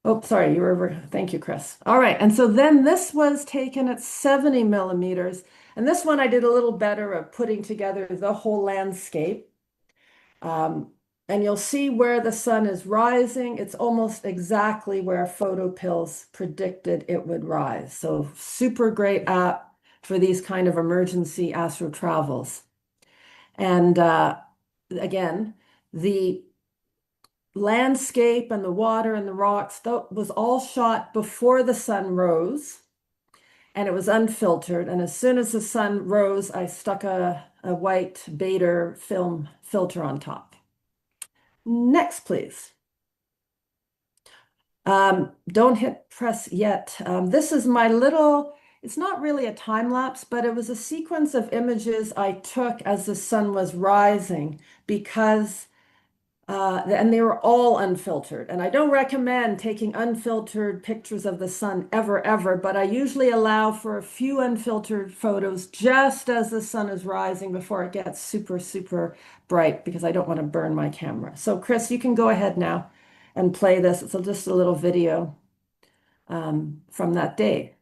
Oh, sorry, you were over. Thank you, Chris. All right. And so then this was taken at 70 millimeters. And this one I did a little better of putting together the whole landscape. Um, and you'll see where the sun is rising. It's almost exactly where photopills predicted it would rise. So super great app for these kind of emergency astro travels. And again, the landscape and the water and the rocks, that was all shot before the sun rose and it was unfiltered. And as soon as the sun rose, I stuck a white Baader film filter on top. Next, please. Don't hit press yet. This is my little, it's not really a time lapse, but it was a sequence of images I took as the sun was rising because and they were all unfiltered. And I don't recommend taking unfiltered pictures of the sun ever, ever, but I usually allow for a few unfiltered photos just as the sun is rising before it gets super, super bright because I don't want to burn my camera. So Chris, you can go ahead now and play this. It's just a little video from that day.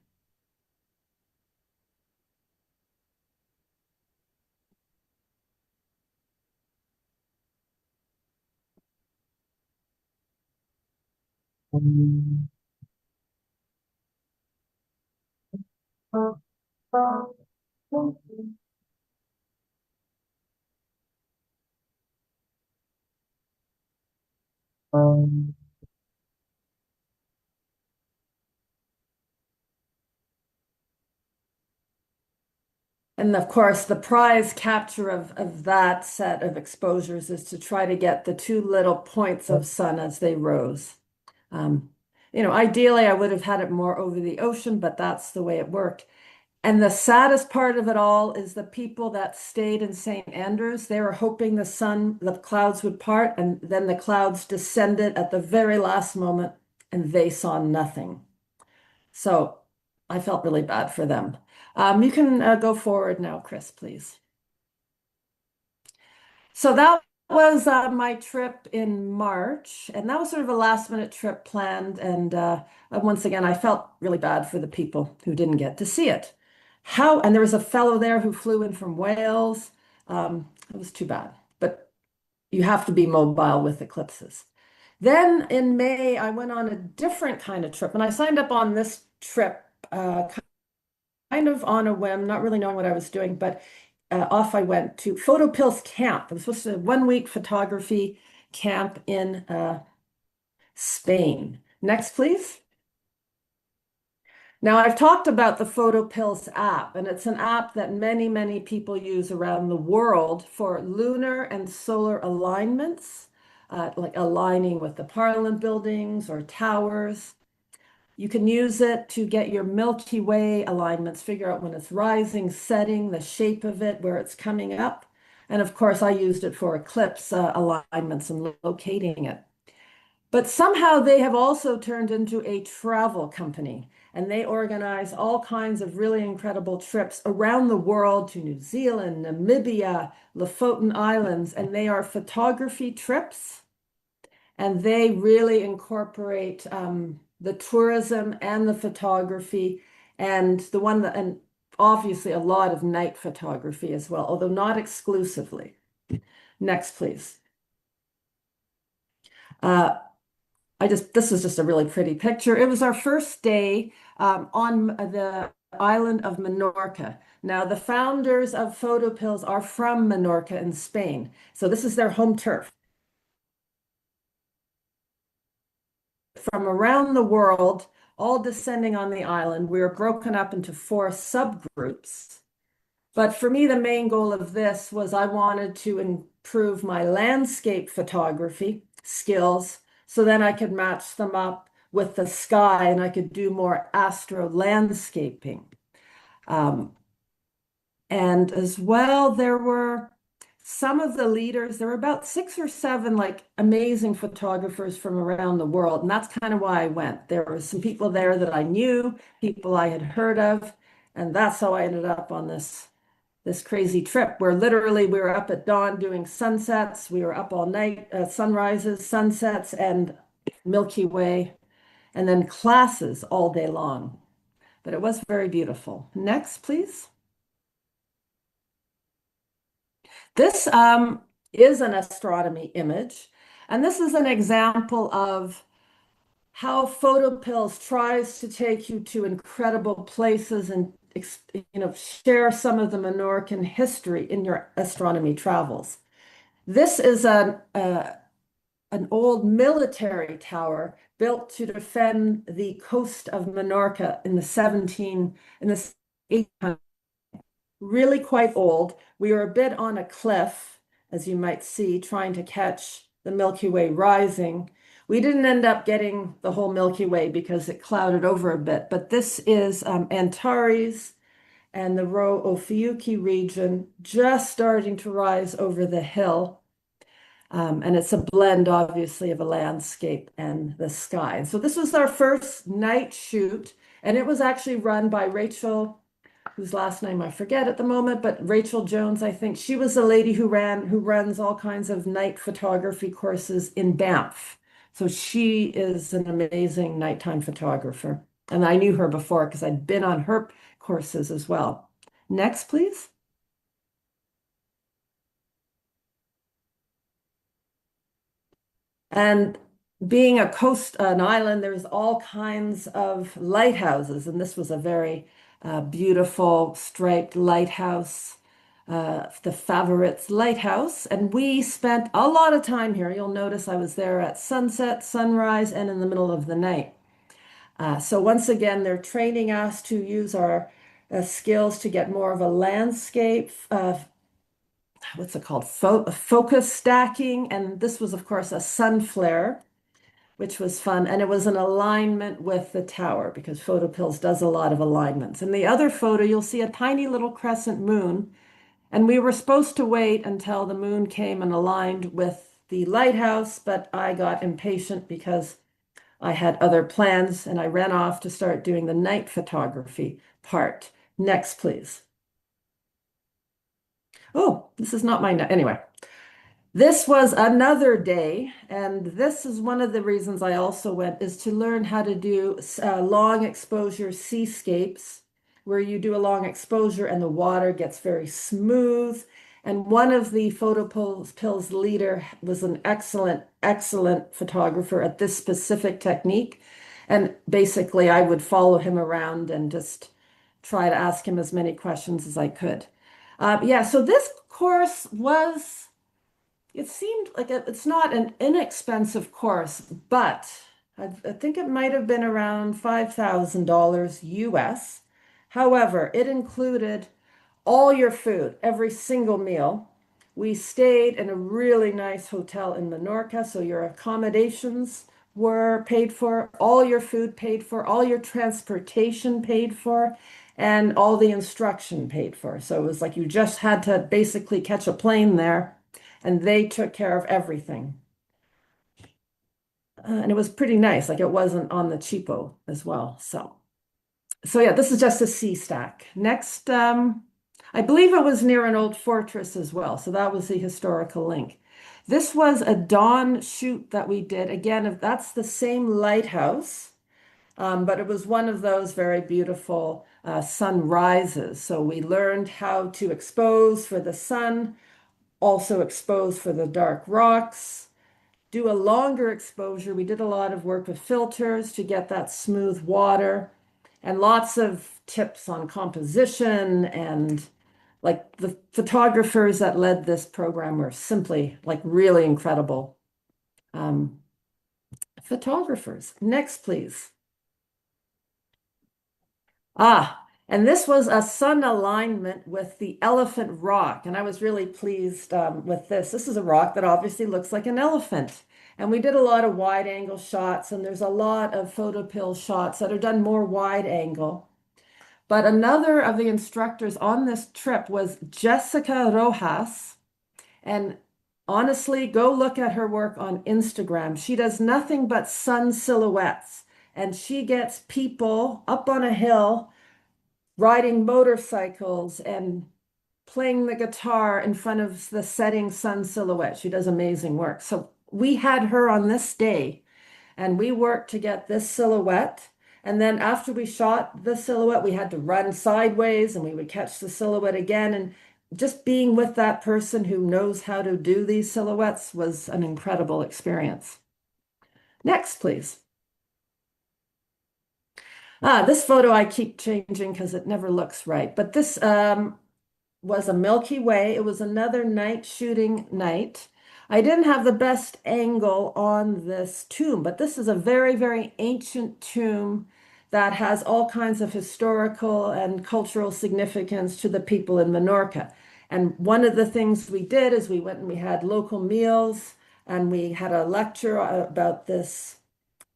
And of course, the prize capture of that set of exposures is to try to get the two little points of sun as they rose. Um, ideally, I would have had it more over the ocean, but that's the way it worked. And the saddest part of it all is the people that stayed in St. Andrews, they were hoping the clouds would part, and then the clouds descended at the very last moment, and they saw nothing. So I felt really bad for them. You can go forward now, Chris, please. So that was my trip in March, and that was sort of a last minute trip planned. And once again, I felt really bad for the people who didn't get to see it. And there was a fellow there who flew in from Wales. It was too bad, but you have to be mobile with eclipses. Then in May, I went on a different kind of trip, and I signed up on this trip kind of on a whim, not really knowing what I was doing, but off I went to Photopills Camp. It was supposed to be a 1 week photography camp in Spain. Next, please. Now, I've talked about the Photopills app, and it's an app that many, many people use around the world for lunar and solar alignments, like aligning with the Parliament buildings or towers. You can use it to get your Milky Way alignments, figure out when it's rising, setting, the shape of it, where it's coming up. And of course, I used it for eclipse alignments and locating it. But somehow they have also turned into a travel company, and they organize all kinds of really incredible trips around the world to New Zealand, Namibia, Lofoten Islands, and they are photography trips, and they really incorporate the tourism and the photography, and obviously a lot of night photography as well, although not exclusively. Next, please. Uh, this was just a really pretty picture. It was our first day on the island of Menorca. Now, the founders of Photopills are from Menorca in Spain. So this is their home turf. From around the world, all descending on the island, we were broken up into 4 subgroups. But for me, the main goal of this was I wanted to improve my landscape photography skills so then I could match them up with the sky and I could do more astro landscaping. Um, and as well, there were some of the leaders, there were about 6 or 7 like amazing photographers from around the world. And that's kind of why I went. There were some people there that I knew, people I had heard of, and that's how I ended up on this crazy trip where literally we were up at dawn doing sunsets. We were up all night, sunrises, sunsets, and Milky Way. and then classes all day long. But it was very beautiful. Next, please. This is an astronomy image, and this is an example of how photopills tries to take you to incredible places and share some of the Menorcan history in your astronomy travels. This is an old military tower built to defend the coast of Menorca in the 1800s, really quite old. We were a bit on a cliff, as you might see, trying to catch the Milky Way rising. We didn't end up getting the whole Milky Way because it clouded over a bit, but this is Antares and the Rho Ophiuchi region just starting to rise over the hill. And it's a blend, obviously, of a landscape and the sky. So this was our first night shoot, and it was actually run by Rachel, whose last name I forget at the moment, but Rachel Jones, I think. She was the lady who runs all kinds of night photography courses in Banff. So she is an amazing nighttime photographer. And I knew her before because I'd been on her courses as well. Next, please. And being an island, there's all kinds of lighthouses, and this was a very beautiful striped lighthouse, the Favorites Lighthouse. And we spent a lot of time here. You'll notice I was there at sunset, sunrise, and in the middle of the night. So once again, they're training us to use our skills to get more of a landscape, what's it called? Focus stacking. And this was, of course, a sun flare, which was fun. And it was an alignment with the tower because Photopills does a lot of alignments. In the other photo, you'll see a tiny little crescent moon. And we were supposed to wait until the moon came and aligned with the lighthouse, but I got impatient because I had other plans and I ran off to start doing the night photography part. Next, please. Oh, this is not my, anyway. This was another day, and this is one of the reasons I also went, is to learn how to do long exposure seascapes, where you do a long exposure and the water gets very smooth. And one of the Photopills leader was an excellent, excellent photographer at this specific technique. And basically, I would follow him around and just try to ask him as many questions as I could. Yeah, so this course was. It seemed like it's not an inexpensive course, but I think it might have been around $5,000 US. However, it included all your food, every single meal. We stayed in a really nice hotel in Menorca, so your accommodations were paid for, all your food paid for, all your transportation paid for, and all the instruction paid for. So it was like you just had to basically catch a plane there and they took care of everything. And it was pretty nice, like it wasn't on the cheapo as well. So yeah, this is just a sea stack. Next, I believe it was near an old fortress as well. So that was the historical link. This was a dawn shoot that we did. Again, that's the same lighthouse, but it was one of those very beautiful sunrises. So we learned how to expose for the sun, also expose for the dark rocks, do a longer exposure. We did a lot of work with filters to get that smooth water and lots of tips on composition. And like the photographers that led this program were simply like really incredible photographers. Next, please. And this was a sun alignment with the elephant rock. And I was really pleased with this. This is a rock that obviously looks like an elephant. And we did a lot of wide angle shots, and there's a lot of photopill shots that are done more wide angle. But another of the instructors on this trip was Jessica Rojas. And honestly, go look at her work on Instagram. She does nothing but sun silhouettes. And she gets people up on a hill riding motorcycles and playing the guitar in front of the setting sun silhouette. She does amazing work. So we had her on this day, and we worked to get this silhouette. And then after we shot the silhouette, we had to run sideways and we would catch the silhouette again. And just being with that person who knows how to do these silhouettes was an incredible experience. Next, please. This photo I keep changing because it never looks right. But this was a Milky Way. It was another night shooting night. I didn't have the best angle on this tomb, but this is a very, very ancient tomb that has all kinds of historical and cultural significance to the people in Menorca. And one of the things we did is we went and we had local meals and we had a lecture about this.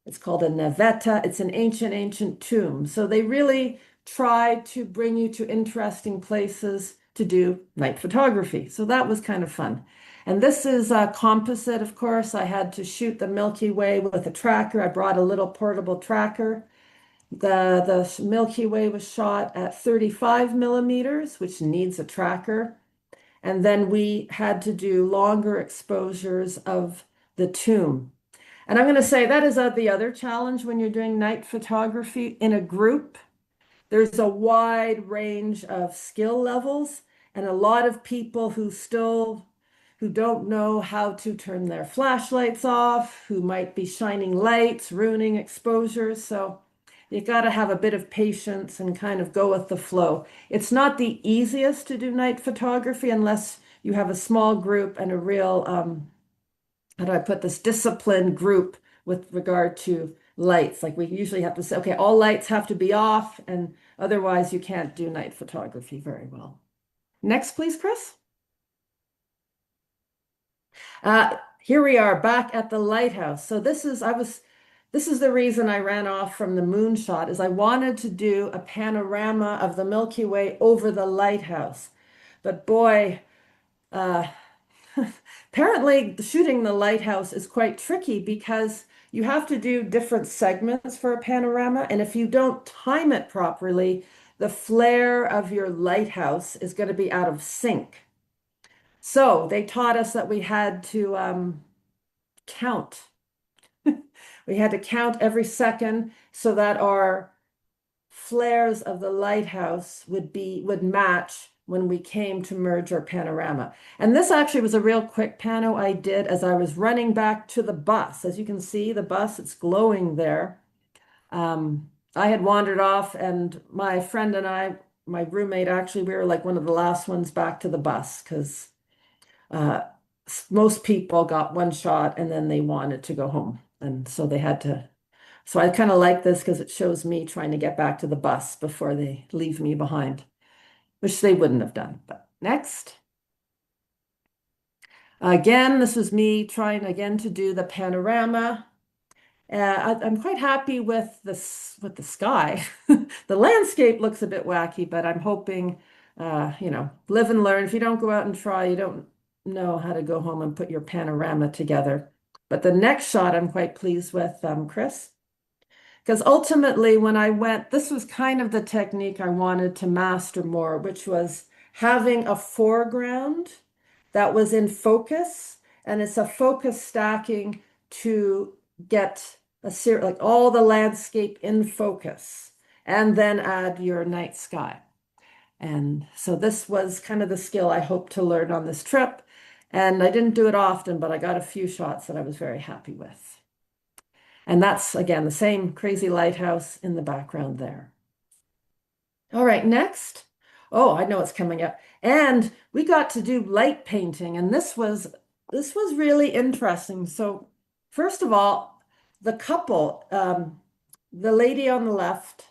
It's called a navetta. It's an ancient, ancient tomb. So they really try to bring you to interesting places to do night photography. So that was kind of fun. And this is a composite, of course. I had to shoot the Milky Way with a tracker. I brought a little portable tracker. The Milky Way was shot at 35 millimeters, which needs a tracker. And then we had to do longer exposures of the tomb. And I'm going to say that is the other challenge when you're doing night photography in a group. There's a wide range of skill levels and a lot of people who don't know how to turn their flashlights off, who might be shining lights, ruining exposures. So you got to have a bit of patience and kind of go with the flow. It's not the easiest to do night photography unless you have a small group and a real, how do I put this, disciplined group with regard to lights. Like we usually have to say, okay, all lights have to be off, and otherwise you can't do night photography very well. Next, please, Chris. Here we are back at the lighthouse. So this is the reason I ran off from the moonshot is I wanted to do a panorama of the Milky Way over the lighthouse. But boy, apparently shooting the lighthouse is quite tricky because you have to do different segments for a panorama. And if you don't time it properly, the flare of your lighthouse is going to be out of sync. So they taught us that we had to count. We had to count every second so that our flares of the lighthouse would match when we came to merge our panorama. And this actually was a real quick pano I did as I was running back to the bus. As you can see, the bus, it's glowing there. I had wandered off and my friend and I, my roommate, actually, we were like one of the last ones back to the bus because most people got one shot and then they wanted to go home. And so they had to, so I kind of like this because it shows me trying to get back to the bus before they leave me behind, which they wouldn't have done. But next. Again, this was me trying again to do the panorama. I'm quite happy with this with the sky. The landscape looks a bit wacky, but I'm hoping, live and learn. If you don't go out and try, you don't know how to go home and put your panorama together. But the next shot I'm quite pleased with, Chris, because ultimately when I went, this was kind of the technique I wanted to master more, which was having a foreground that was in focus, and it's a focus stacking to get like all the landscape in focus, and then add your night sky. And so this was kind of the skill I hoped to learn on this trip. And I didn't do it often, but I got a few shots that I was very happy with. And that's, again, the same crazy lighthouse in the background there. All right, next. Oh, I know it's coming up. And we got to do light painting, and this was really interesting. So first of all, the couple, the lady on the left,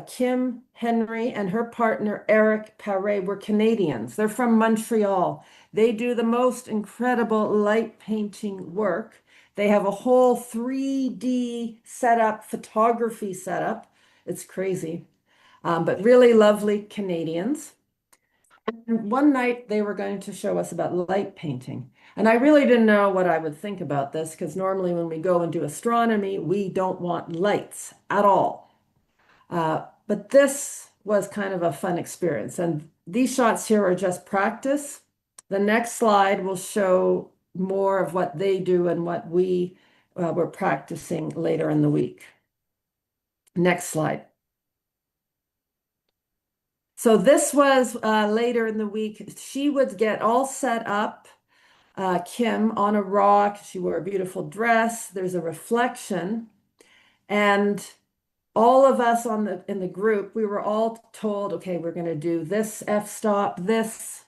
Kim Henry, and her partner, Eric Paré, were Canadians. They're from Montreal. They do the most incredible light painting work. They have a whole 3D setup, photography setup. It's crazy, but really lovely Canadians. And one night they were going to show us about light painting. And I really didn't know what I would think about this because normally when we go and do astronomy, we don't want lights at all. But this was kind of a fun experience. And these shots here are just practice. The next slide will show more of what they do and what we we're practicing later in the week. Next slide. So this was later in the week. She would get all set up, Kim, on a rock. She wore a beautiful dress. There's a reflection. And all of us in the group, we were all told, okay, we're going to do this f-stop, this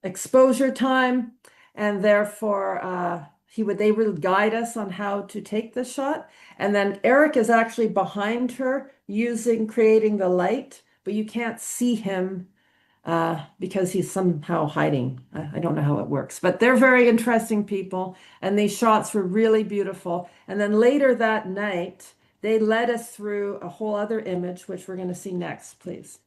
exposure time, and therefore they would guide us on how to take the shot. And then Eric is actually behind her creating the light, but you can't see him because he's somehow hiding. I don't know how it works, but they're very interesting people, and these shots were really beautiful. And then later that night, they led us through a whole other image, which we're going to see next, please.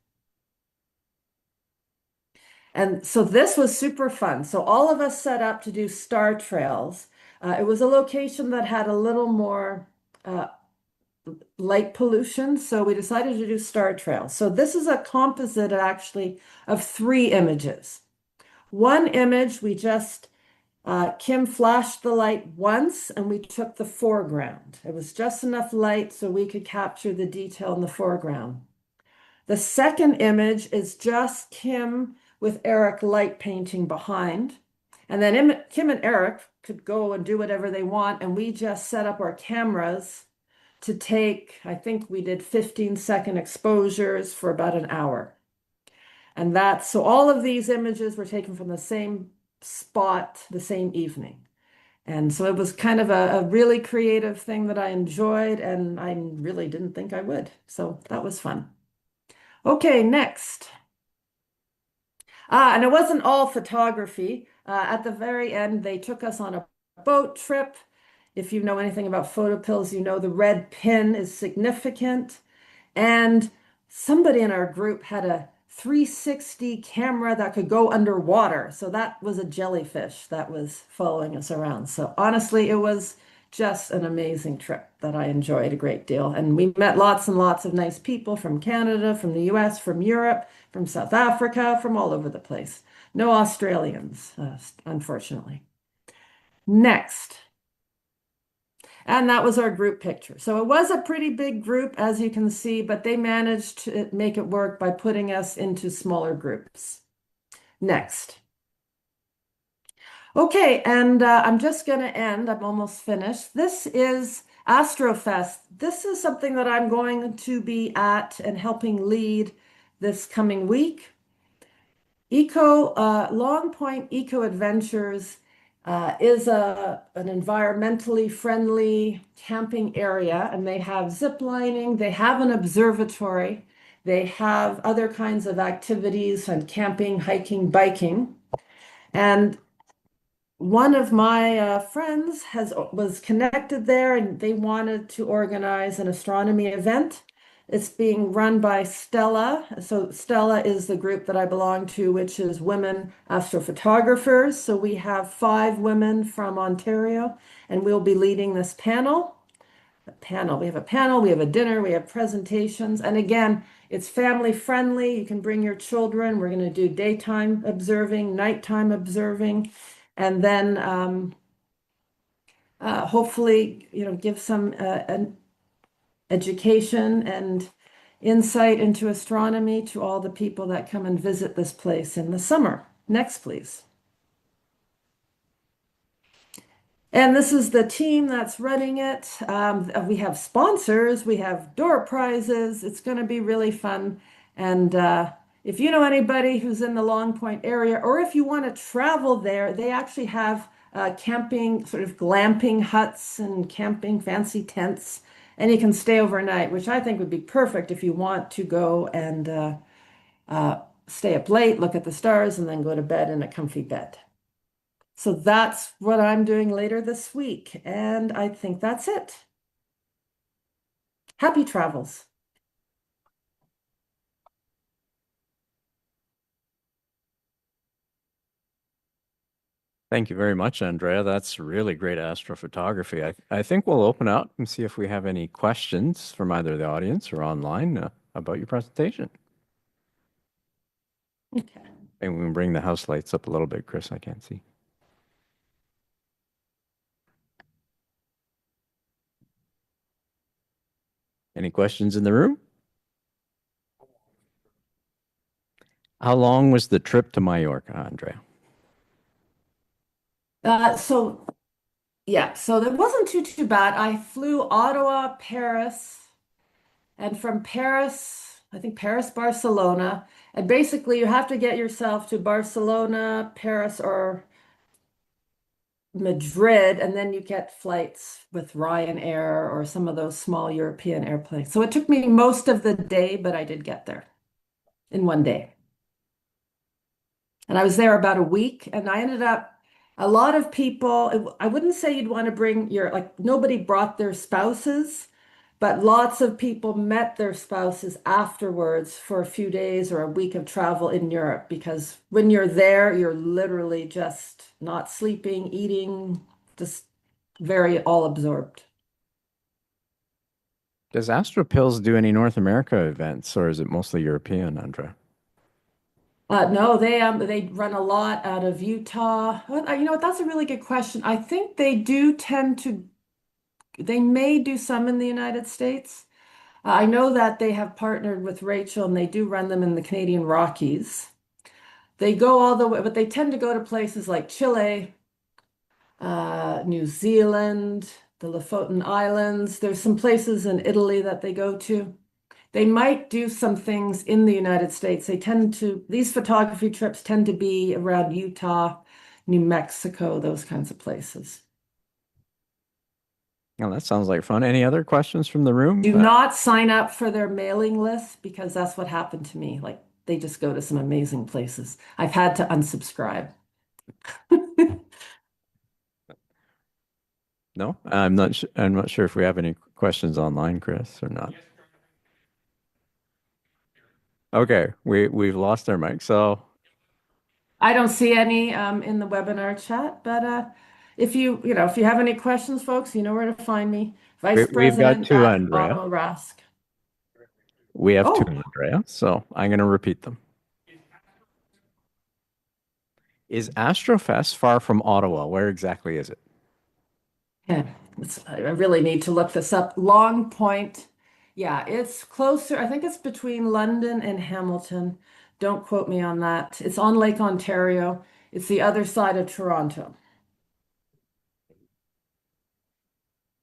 And so this was super fun. So all of us set up to do star trails. It was a location that had a little more light pollution, so we decided to do star trails. So this is a composite actually of 3 images. One image, Kim flashed the light once and we took the foreground. It was just enough light so we could capture the detail in the foreground. The second image is just Kim with Eric light painting behind. And then Kim and Eric could go and do whatever they want. And we just set up our cameras to take, I think we did 15-second exposures for about an hour. And so all of these images were taken from the same spot the same evening. And so it was kind of a really creative thing that I enjoyed, and I really didn't think I would. So that was fun. Okay, next. And it wasn't all photography. At the very end, they took us on a boat trip. If you know anything about photopills, you know the red pin is significant. And somebody in our group had a 360 camera that could go underwater. So that was a jellyfish that was following us around. So honestly, it was just an amazing trip that I enjoyed a great deal. And we met lots and lots of nice people from Canada, from the US, from Europe, from South Africa, from all over the place. No Australians, unfortunately. Next. And that was our group picture. So it was a pretty big group, as you can see, but they managed to make it work by putting us into smaller groups. Next. Okay, and I'm just going to end. I'm almost finished. This is Astrofest. This is something that I'm going to be at and helping lead this coming week. Long Point Eco Adventures is an environmentally friendly camping area, and they have zip lining, they have an observatory, they have other kinds of activities and camping, hiking, biking. And one of my friends was connected there, and they wanted to organize an astronomy event. It's being run by Stella. So Stella is the group that I belong to, which is Women Astrophotographers. So we have 5 women from Ontario, and we'll be leading this panel. We have a panel, we have a dinner, we have presentations. And again, it's family friendly. You can bring your children. We're going to do daytime observing, nighttime observing, and then hopefully, give some education and insight into astronomy to all the people that come and visit this place in the summer. Next, please. And this is the team that's running it. We have sponsors, we have door prizes. It's going to be really fun. And if you know anybody who's in the Long Point area, or if you want to travel there, they actually have camping, sort of glamping huts and camping fancy tents. And you can stay overnight, which I think would be perfect if you want to go and stay up late, look at the stars, and then go to bed in a comfy bed. So that's what I'm doing later this week. And I think that's it. Happy travels. Thank you very much, Andrea. That's really great astrophotography. I think we'll open up and see if we have any questions from either the audience or online about your presentation. Okay. And we can bring the house lights up a little bit, Chris. I can't see. Any questions in the room? How long was the trip to Mallorca, Andrea? So yeah, so that wasn't too bad. I flew Ottawa, Paris, and from Paris, I think Paris, Barcelona. And basically you have to get yourself to Barcelona, Paris, or Madrid, and then you get flights with Ryanair or some of those small European airplanes. So it took me most of the day, but I did get there in one day. And I was there about a week, and I ended up, a lot of people, I wouldn't say you'd want to bring your, like, nobody brought their spouses, but lots of people met their spouses afterwards for a few days or a week of travel in Europe, because when you're there, you're literally just not sleeping, eating, just very all absorbed. Does Astro Pills do any North America events, or is it mostly European, Andrea? No, they run a lot out of Utah. Well, you know what? That's a really good question. I think they do tend to. They may do some in the United States. I know that they have partnered with Rachel and they do run them in the Canadian Rockies. They go all the way, but they tend to go to places like Chile, New Zealand, the Lofoten Islands. There's some places in Italy that they go to. They might do some things in the United States. These photography trips tend to be around Utah, New Mexico, those kinds of places. Oh, that sounds like fun. Any other questions from the room? Do not sign up for their mailing list because that's what happened to me. Like they just go to some amazing places. I've had to unsubscribe. No, I'm not sure if we have any questions online, Chris, or not. Okay, we've lost our mic. So I don't see any in the webinar chat, but if you have any questions, folks, you know where to find me. Vice we've got President two, at Andrea. Ottawa RASC. We have two, Oh, Andrea. So I'm going to repeat them. Is Astrofest far from Ottawa? Where exactly is it? yeah, I really need to look this up. Long Point. Yeah, it's closer. I think it's between London and Hamilton. Don't quote me on that. It's on Lake Ontario. It's the other side of Toronto.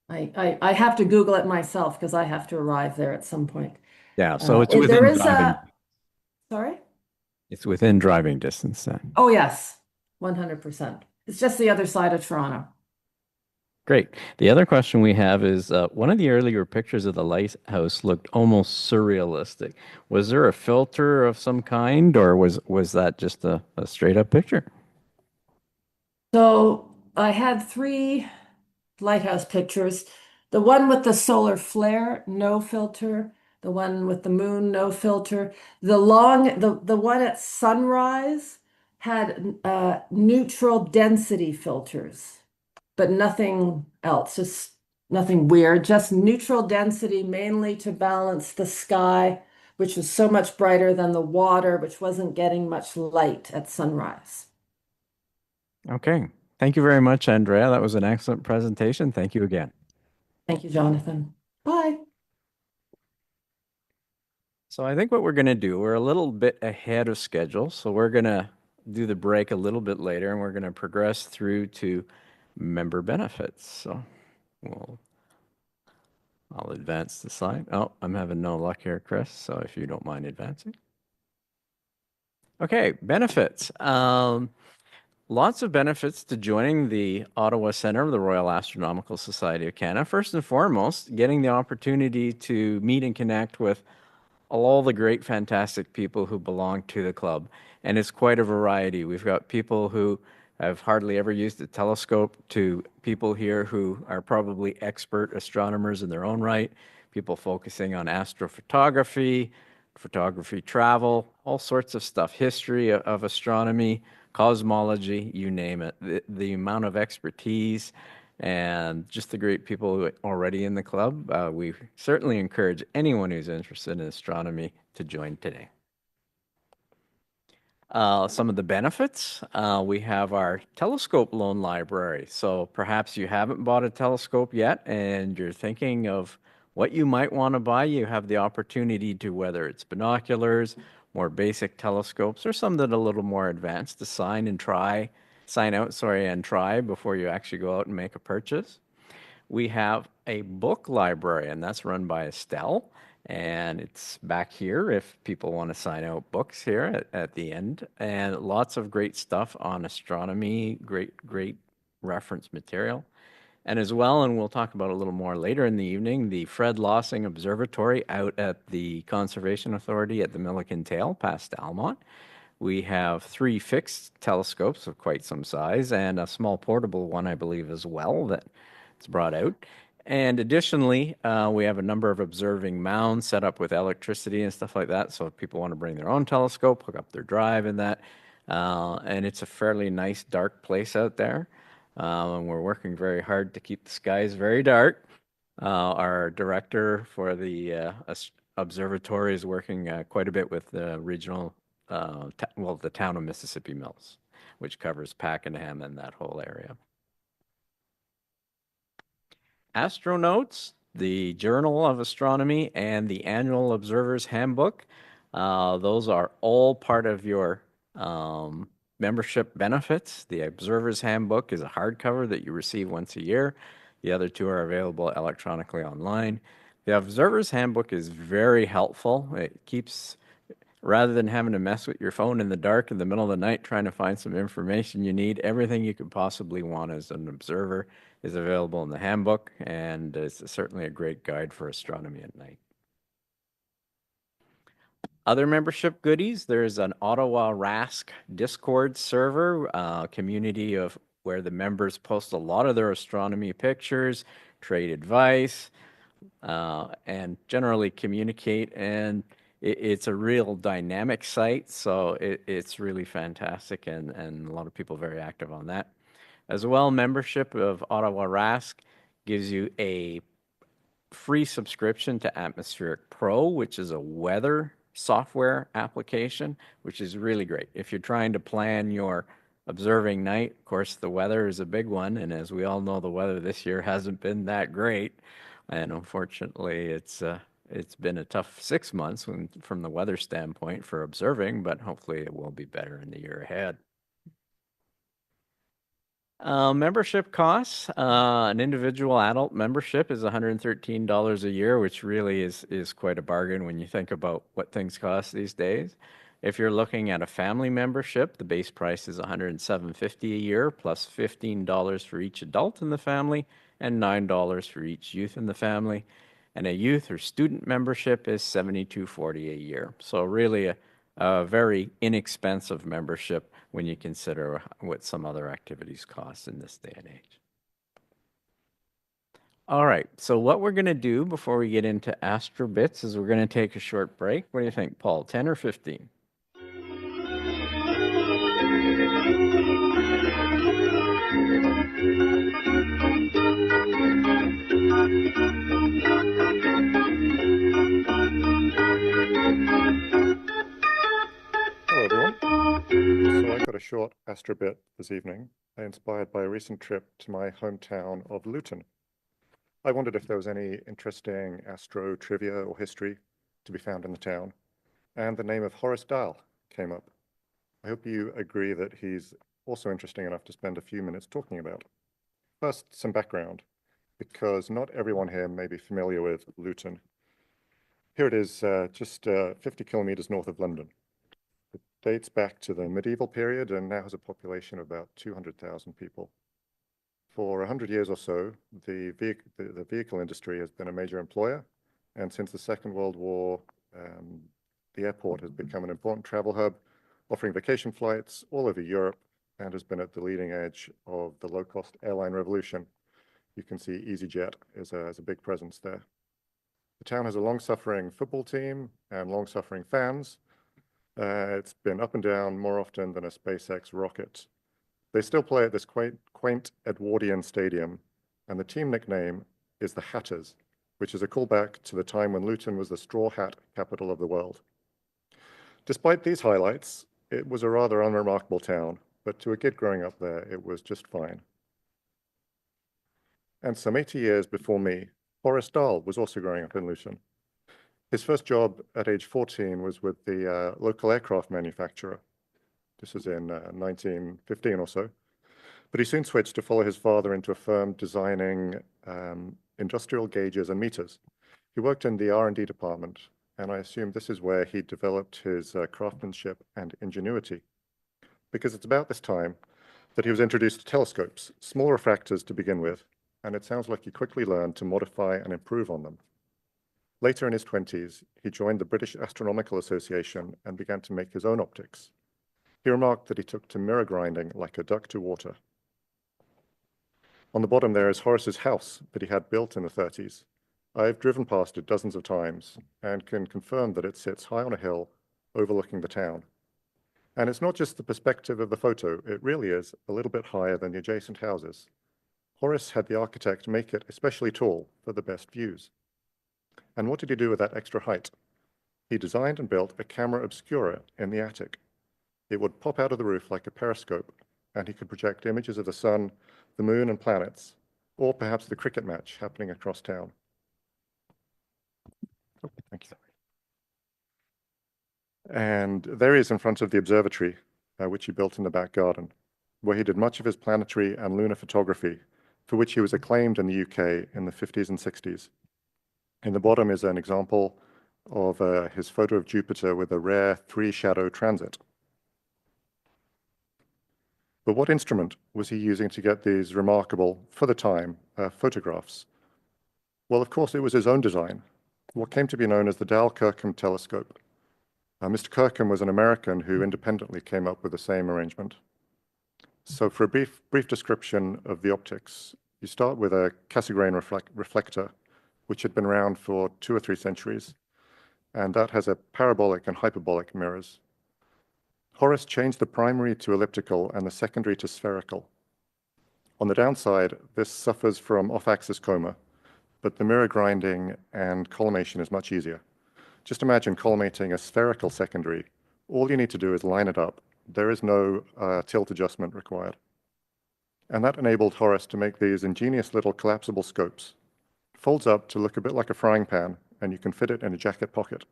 I have to Google it myself because I have to arrive there at some point. Yeah, so it's There within is driving. sorry? It's within driving distance then. Oh, yes, 100%. It's just the other side of Toronto. Great. The other question we have is one of the earlier pictures of the lighthouse looked almost surrealistic. Was there a filter of some kind, or was that just a straight up picture? So I had three lighthouse pictures. The one with the solar flare, no filter. The one with the moon, no filter. The one at sunrise had neutral density filters, but nothing else, just nothing weird, just neutral density, mainly to balance the sky, which was so much brighter than the water, which wasn't getting much light at sunrise. Okay. Thank you very much, Andrea. That was an excellent presentation. Thank you again. Thank you, Jonathan. Bye. So I think what we're going to do, we're a little bit ahead of schedule. So we're going to do the break a little bit later and we're going to progress through to member benefits. So we'll, I'll advance the slide. Oh, I'm having no luck here, Chris. So if you don't mind advancing. Okay, benefits. Lots of benefits to joining the Ottawa Centre of the Royal Astronomical Society of Canada. First and foremost, getting the opportunity to meet and connect with all the great, fantastic people who belong to the club. And it's quite a variety. We've got people who have hardly ever used a telescope to people here who are probably expert astronomers in their own right, people focusing on astrophotography, photography travel, all sorts of stuff, history of astronomy, cosmology, you name it. The amount of expertise and just the great people already in the club. We certainly encourage anyone who's interested in astronomy to join today. Some of the benefits, we have our telescope loan library. So perhaps you haven't bought a telescope yet and you're thinking of what you might want to buy. You have the opportunity to, whether it's binoculars, more basic telescopes, or some that are a little more advanced, to sign out, sorry, and try before you actually go out and make a purchase. We have a book library, and that's run by Estelle. And it's back here if people want to sign out books here at the end. And lots of great stuff on astronomy, great reference material. And as well, and we'll talk about a little more later in the evening, the Fred Lossing Observatory out at the Conservation Authority at the Milliken Tail past Almont. We have 3 fixed telescopes of quite some size and a small portable one, I believe, as well, that it's brought out. And additionally, we have a number of observing mounds set up with electricity and stuff like that. So if people want to bring their own telescope, hook up their drive and that. And it's a fairly nice dark place out there. And we're working very hard to keep the skies very dark. Our director for the observatory is working quite a bit with the regional, the town of Mississippi Mills, which covers Pakenham and that whole area. Astronotes, the Journal of Astronomy, and the Annual Observer's Handbook. Those are all part of your membership benefits. The Observer's Handbook is a hardcover that you receive once a year. The other 2 are available electronically online. The Observer's Handbook is very helpful. It keeps, rather than having to mess with your phone in the dark in the middle of the night trying to find some information you need, everything you could possibly want as an observer is available in the handbook, and it's certainly a great guide for astronomy at night. Other membership goodies, there's an Ottawa RASC Discord server, community of where the members post a lot of their astronomy pictures, trade advice, and generally communicate. And it's a real dynamic site, so it's really fantastic, and a lot of people very active on that. As well, membership of Ottawa RASC gives you a free subscription to Atmospheric Pro, which is a weather software application, which is really great. If you're trying to plan your observing night, of course, the weather is a big one. And as we all know, the weather this year hasn't been that great. And unfortunately, it's been a tough 6 months from the weather standpoint for observing, but hopefully it will be better in the year ahead. Membership costs. An individual adult membership is $113 a year, which really is quite a bargain when you think about what things cost these days. If you're looking at a family membership, the base price is $107.50 a year, plus $15 for each adult in the family and $9 for each youth in the family. And a youth or student membership is $72.40 a year. So really a very inexpensive membership when you consider what some other activities cost in this day and age. All right, so what we're going to do before we get into Astro Bits is we're going to take a short break. What do you think, Paul, 10 or 15? Hello, everyone. So I got a short Astro Bit this evening, inspired by a recent trip to my hometown of Luton. I wondered if there was any interesting astro trivia or history to be found in the town, and the name of Horace Dall came up. I hope you agree that he's also interesting enough to spend a few minutes talking about. First, some background, because not everyone here may be familiar with Luton. Here it is, just 50 kilometers north of London. It dates back to the medieval period and now has a population of about 200,000 people. For 100 years or so, the vehicle industry has been a major employer, and since the Second World War, the airport has become an important travel hub, offering vacation flights all over Europe, and has been at the leading edge of the low-cost airline revolution. You can see EasyJet is a big presence there. The town has a long-suffering football team and long-suffering fans. It's been up and down more often than a SpaceX rocket. They still play at this quaint Edwardian stadium, and the team nickname is the Hatters, which is a callback to the time when Luton was the straw hat capital of the world. Despite these highlights, it was a rather unremarkable town, but to a kid growing up there, it was just fine. And some 80 years before me, Horace Dall was also growing up in Luton. His first job at age 14 was with the local aircraft manufacturer. This was in 1915 or so. But he soon switched to follow his father into a firm designing industrial gauges and meters. He worked in the R&D department, and I assume this is where he developed his craftsmanship and ingenuity. Because it's about this time that he was introduced to telescopes, small refractors to begin with, and it sounds like he quickly learned to modify and improve on them. Later in his 20s, he joined the British Astronomical Association and began to make his own optics. He remarked that he took to mirror grinding like a duck to water. On the bottom there is Horace's house that he had built in the 30s. I've driven past it dozens of times and can confirm that it sits high on a hill overlooking the town. And it's not just the perspective of the photo, it really is a little bit higher than the adjacent houses. Horace had the architect make it especially tall for the best views. And what did he do with that extra height? He designed and built a camera obscura in the attic. It would pop out of the roof like a periscope, and he could project images of the sun, the moon, and planets, or perhaps the cricket match happening across town. Oh, thank you. And there he is in front of the observatory, which he built in the back garden, where he did much of his planetary and lunar photography, for which he was acclaimed in the UK in the 50s and 60s. In the bottom is an example of his photo of Jupiter with a rare three-shadow transit. But what instrument was he using to get these remarkable, for the time, photographs? Well, of course, it was his own design, what came to be known as the Dall-Kirkham telescope. Mr. Kirkham was an American who independently came up with the same arrangement. So for a brief description of the optics, you start with a Cassegrain reflector, which had been around for 2 or 3 centuries, and that has a parabolic and hyperbolic mirrors. Horace changed the primary to elliptical and the secondary to spherical. On the downside, this suffers from off-axis coma, but the mirror grinding and collimation is much easier. Just imagine collimating a spherical secondary. All you need to do is line it up. There is no tilt adjustment required. And that enabled Horace to make these ingenious little collapsible scopes. Folds up to look a bit like a frying pan, and you can fit it in a jacket pocket.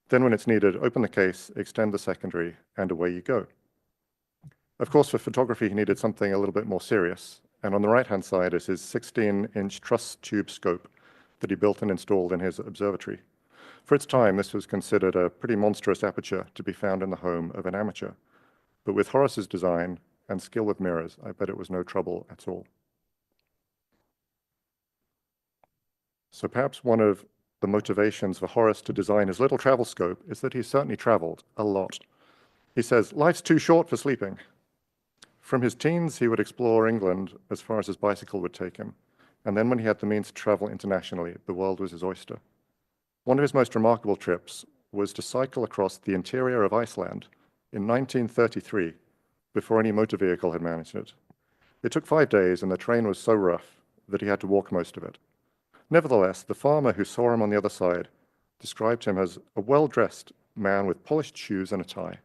Then when it's needed, open the case, extend the secondary, and away you go. Of course, for photography, he needed something a little bit more serious. And on the right-hand side is his 16-inch truss tube scope that he built and installed in his observatory. For its time, this was considered a pretty monstrous aperture to be found in the home of an amateur. But with Horace's design and skill with mirrors, I bet it was no trouble at all. So perhaps one of the motivations for Horace to design his little travel scope is that he certainly traveled a lot. He says, "Life's too short for sleeping." From his teens, he would explore England as far as his bicycle would take him. And then when he had the means to travel internationally, the world was his oyster. One of his most remarkable trips was to cycle across the interior of Iceland in 1933, before any motor vehicle had managed it. It took 5 days, and the terrain was so rough that he had to walk most of it. Nevertheless, the farmer who saw him on the other side described him as a well-dressed man with polished shoes and a tie.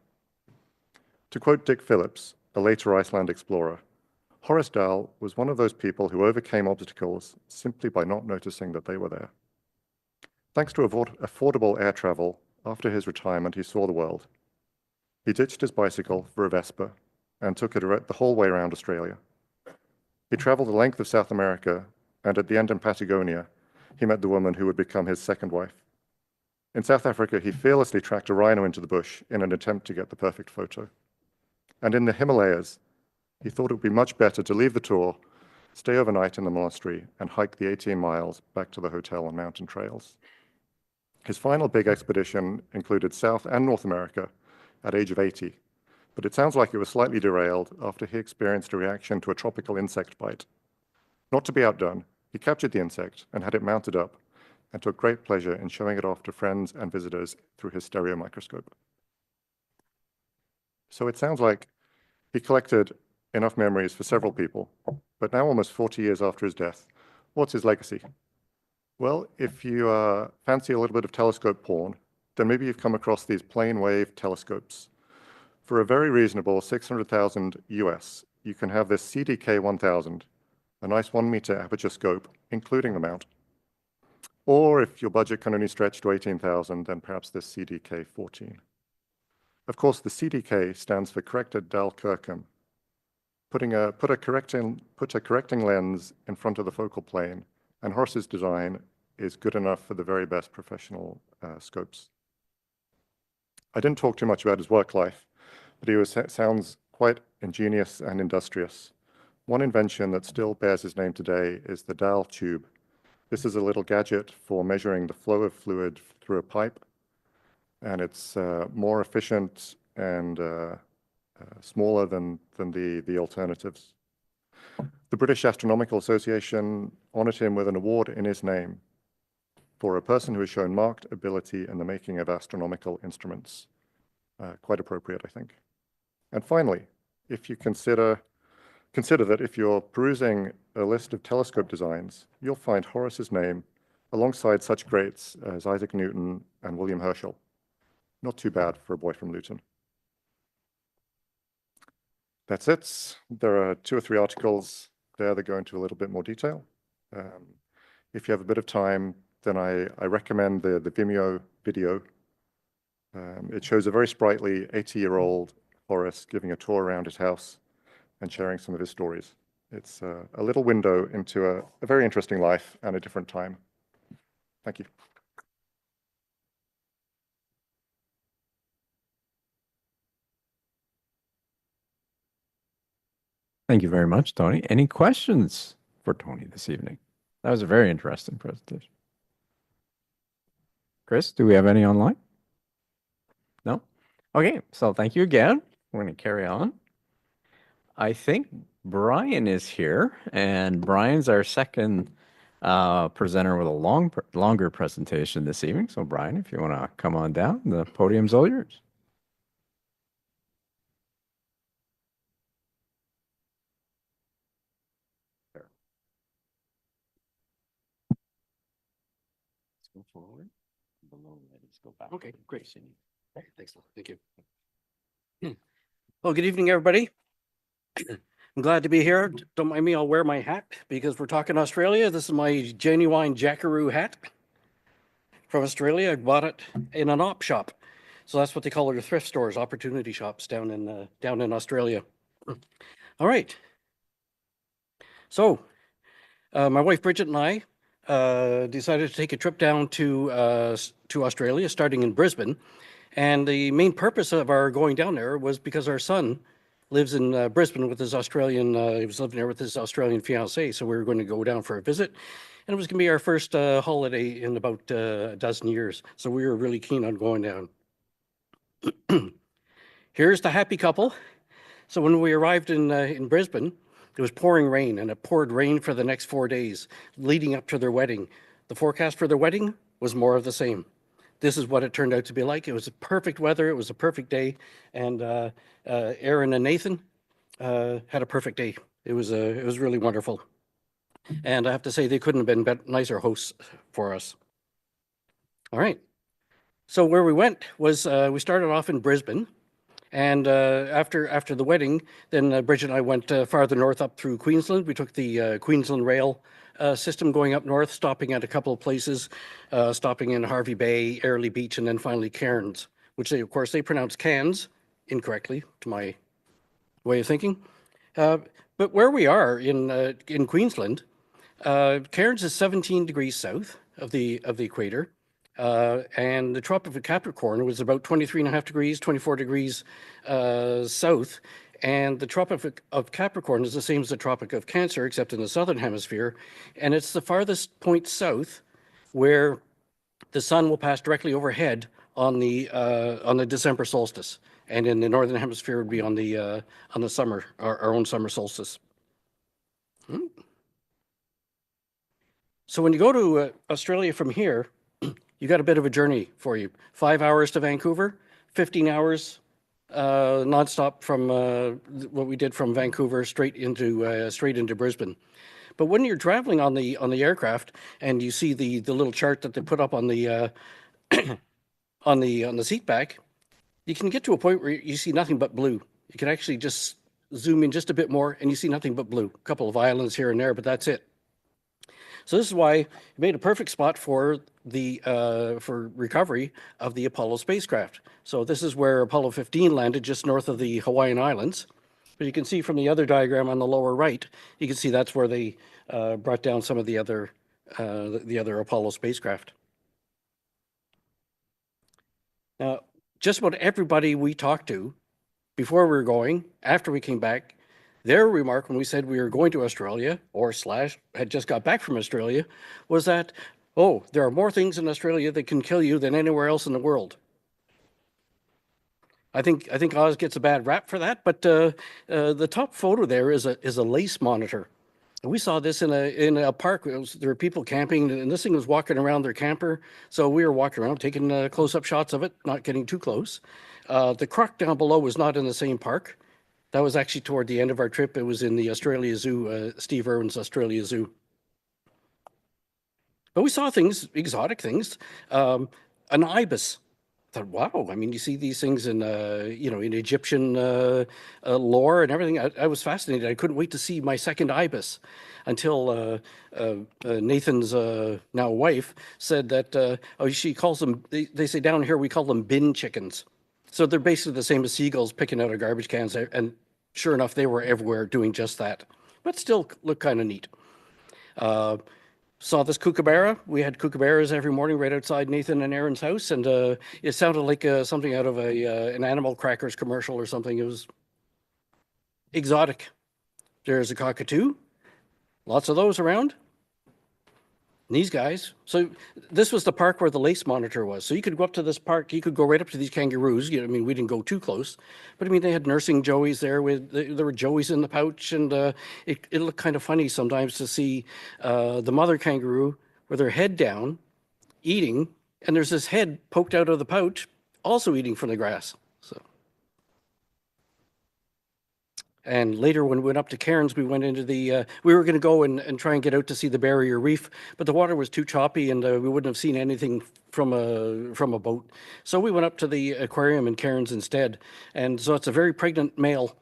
To quote Dick Phillips, a later Iceland explorer, Horace Dall was one of those people who overcame obstacles simply by not noticing that they were there. Thanks to affordable air travel, after his retirement, he saw the world. He ditched his bicycle for a Vespa and took it the whole way around Australia. He traveled the length of South America, and at the end in Patagonia, he met the woman who would become his second wife. In South Africa, he fearlessly tracked a rhino into the bush in an attempt to get the perfect photo. And in the Himalayas, he thought it would be much better to leave the tour, stay overnight in the monastery, and hike the 18 miles back to the hotel on mountain trails. His final big expedition included South and North America at age of 80, but it sounds like it was slightly derailed after he experienced a reaction to a tropical insect bite. Not to be outdone, he captured the insect and had it mounted up and took great pleasure in showing it off to friends and visitors through his stereo microscope. So it sounds like he collected enough memories for several people, but now almost 40 years after his death, what's his legacy? Well, if you fancy a little bit of telescope porn, then maybe you've come across these plane wave telescopes. For a very reasonable 600,000 US, you can have this CDK 1000, a nice 1-meter aperture scope, including the mount. Or if your budget can only stretch to 18,000, then perhaps this CDK 14. Of course, the CDK stands for corrected Dall Kirkham. Put a correcting lens in front of the focal plane, and Horace's design is good enough for the very best professional scopes. I didn't talk too much about his work life, but he sounds quite ingenious and industrious. One invention that still bears his name today is the Dall tube. This is a little gadget for measuring the flow of fluid through a pipe, and it's more efficient and smaller than the alternatives. The British Astronomical Association honored him with an award in his name for a person who has shown marked ability in the making of astronomical instruments. Quite appropriate, I think. And finally, if you consider that if you're perusing a list of telescope designs, you'll find Horace's name alongside such greats as Isaac Newton and William Herschel. Not too bad for a boy from Luton. That's it. There are 2 or 3 articles there that go into a little bit more detail. If you have a bit of time, then I recommend the Vimeo video. It shows a very sprightly 80-year-old Horace giving a tour around his house and sharing some of his stories. It's a little window into a very interesting life and a different time. Thank you. Thank you very much, Tony. Any questions for Tony this evening? That was a very interesting presentation. Chris, do we have any online? No? Okay, so thank you again. We're going to carry on. I think Brian is here, and Brian's our second presenter with a longer presentation this evening. So Brian, if you want to come on down, the podium's all yours. Let's go forward. Below that, let's go back. Okay, great. Thanks. Thank you. Well, good evening, everybody. I'm glad to be here. Don't mind me, I'll wear my hat because we're talking Australia. This is my genuine Jackaroo hat from Australia. I bought it in an op shop. So that's what they call their thrift stores, opportunity shops down in Australia. All right. So my wife Bridget and I decided to take a trip down to Australia, starting in Brisbane. And the main purpose of our going down there was because our son lives in Brisbane with his Australian, he was living there with his Australian fiancée. So we were going to go down for a visit. And it was going to be our first holiday in about a dozen years. So we were really keen on going down. Here's the happy couple. So when we arrived in Brisbane, it was pouring rain, and it poured rain for the next 4 days leading up to their wedding. The forecast for their wedding was more of the same. This is what it turned out to be like. It was perfect weather. It was a perfect day. And Aaron and Nathan had a perfect day. It was really wonderful. And I have to say, they couldn't have been nicer hosts for us. All right. So where we went was we started off in Brisbane. And after the wedding, then Bridget and I went farther north up through Queensland. We took the Queensland Rail system going up north, stopping at a couple of places, stopping in Harvey Bay, Airlie Beach, and then finally Cairns, which they, of course, they pronounce Cairns incorrectly to my way of thinking. But where we are in Queensland, Cairns is 17 degrees south of the equator. And the Tropic of Capricorn was about 23.5 degrees, 24 degrees south. And the Tropic of Capricorn is the same as the Tropic of Cancer, except in the southern hemisphere. And it's the farthest point south where the sun will pass directly overhead on the December solstice. And in the northern hemisphere would be on the summer, our own summer solstice. So when you go to Australia from here, you got a bit of a journey for you. 5 hours to Vancouver, 15 hours nonstop from what we did from Vancouver straight into Brisbane. But when you're traveling on the aircraft and you see the little chart that they put up on the on the seat back, you can get to a point where you see nothing but blue. You can actually just zoom in just a bit more and you see nothing but blue. A couple of islands here and there, but that's it. So this is why it made a perfect spot for the for recovery of the Apollo spacecraft. So this is where Apollo 15 landed, just north of the Hawaiian Islands. But you can see from the other diagram on the lower right, you can see that's where they brought down some of the other Apollo spacecraft. Now, just about everybody we talked to before we were going, after we came back, their remark when we said we were going to Australia, or slash had just got back from Australia, was that, oh, there are more things in Australia that can kill you than anywhere else in the world. I think Oz gets a bad rap for that, but the top photo there is a lace monitor. We saw this in a park. There were people camping, and this thing was walking around their camper. So we were walking around, taking close-up shots of it, not getting too close. The croc down below was not in the same park. That was actually toward the end of our trip. It was in the Australia Zoo, Steve Irwin's Australia Zoo. But we saw things, exotic things. An ibis. I thought, wow, I mean, you see these things in, in Egyptian lore and everything. I was fascinated. I couldn't wait to see my second ibis until Nathan's now wife said that, she calls them, they say down here, we call them bin chickens. So they're basically the same as seagulls picking out of garbage cans. And sure enough, they were everywhere doing just that, but still look kind of neat. Saw this kookaburra. We had kookaburras every morning right outside Nathan and Aaron's house, and it sounded like something out of an Animal Crackers commercial or something. It was exotic. There's a cockatoo. Lots of those around. And these guys. So this was the park where the lace monitor was. So you could go up to this park. You could go right up to these kangaroos. I mean, we didn't go too close, but I mean, they had nursing joeys there. There were joeys in the pouch, and it looked kind of funny sometimes to see the mother kangaroo with her head down, eating, and there's this head poked out of the pouch, also eating from the grass. So. And later when we went up to Cairns, we went into we were going to go and try and get out to see the barrier reef, but the water was too choppy and we wouldn't have seen anything from a boat. So we went up to the aquarium in Cairns instead. And so it's a very pregnant male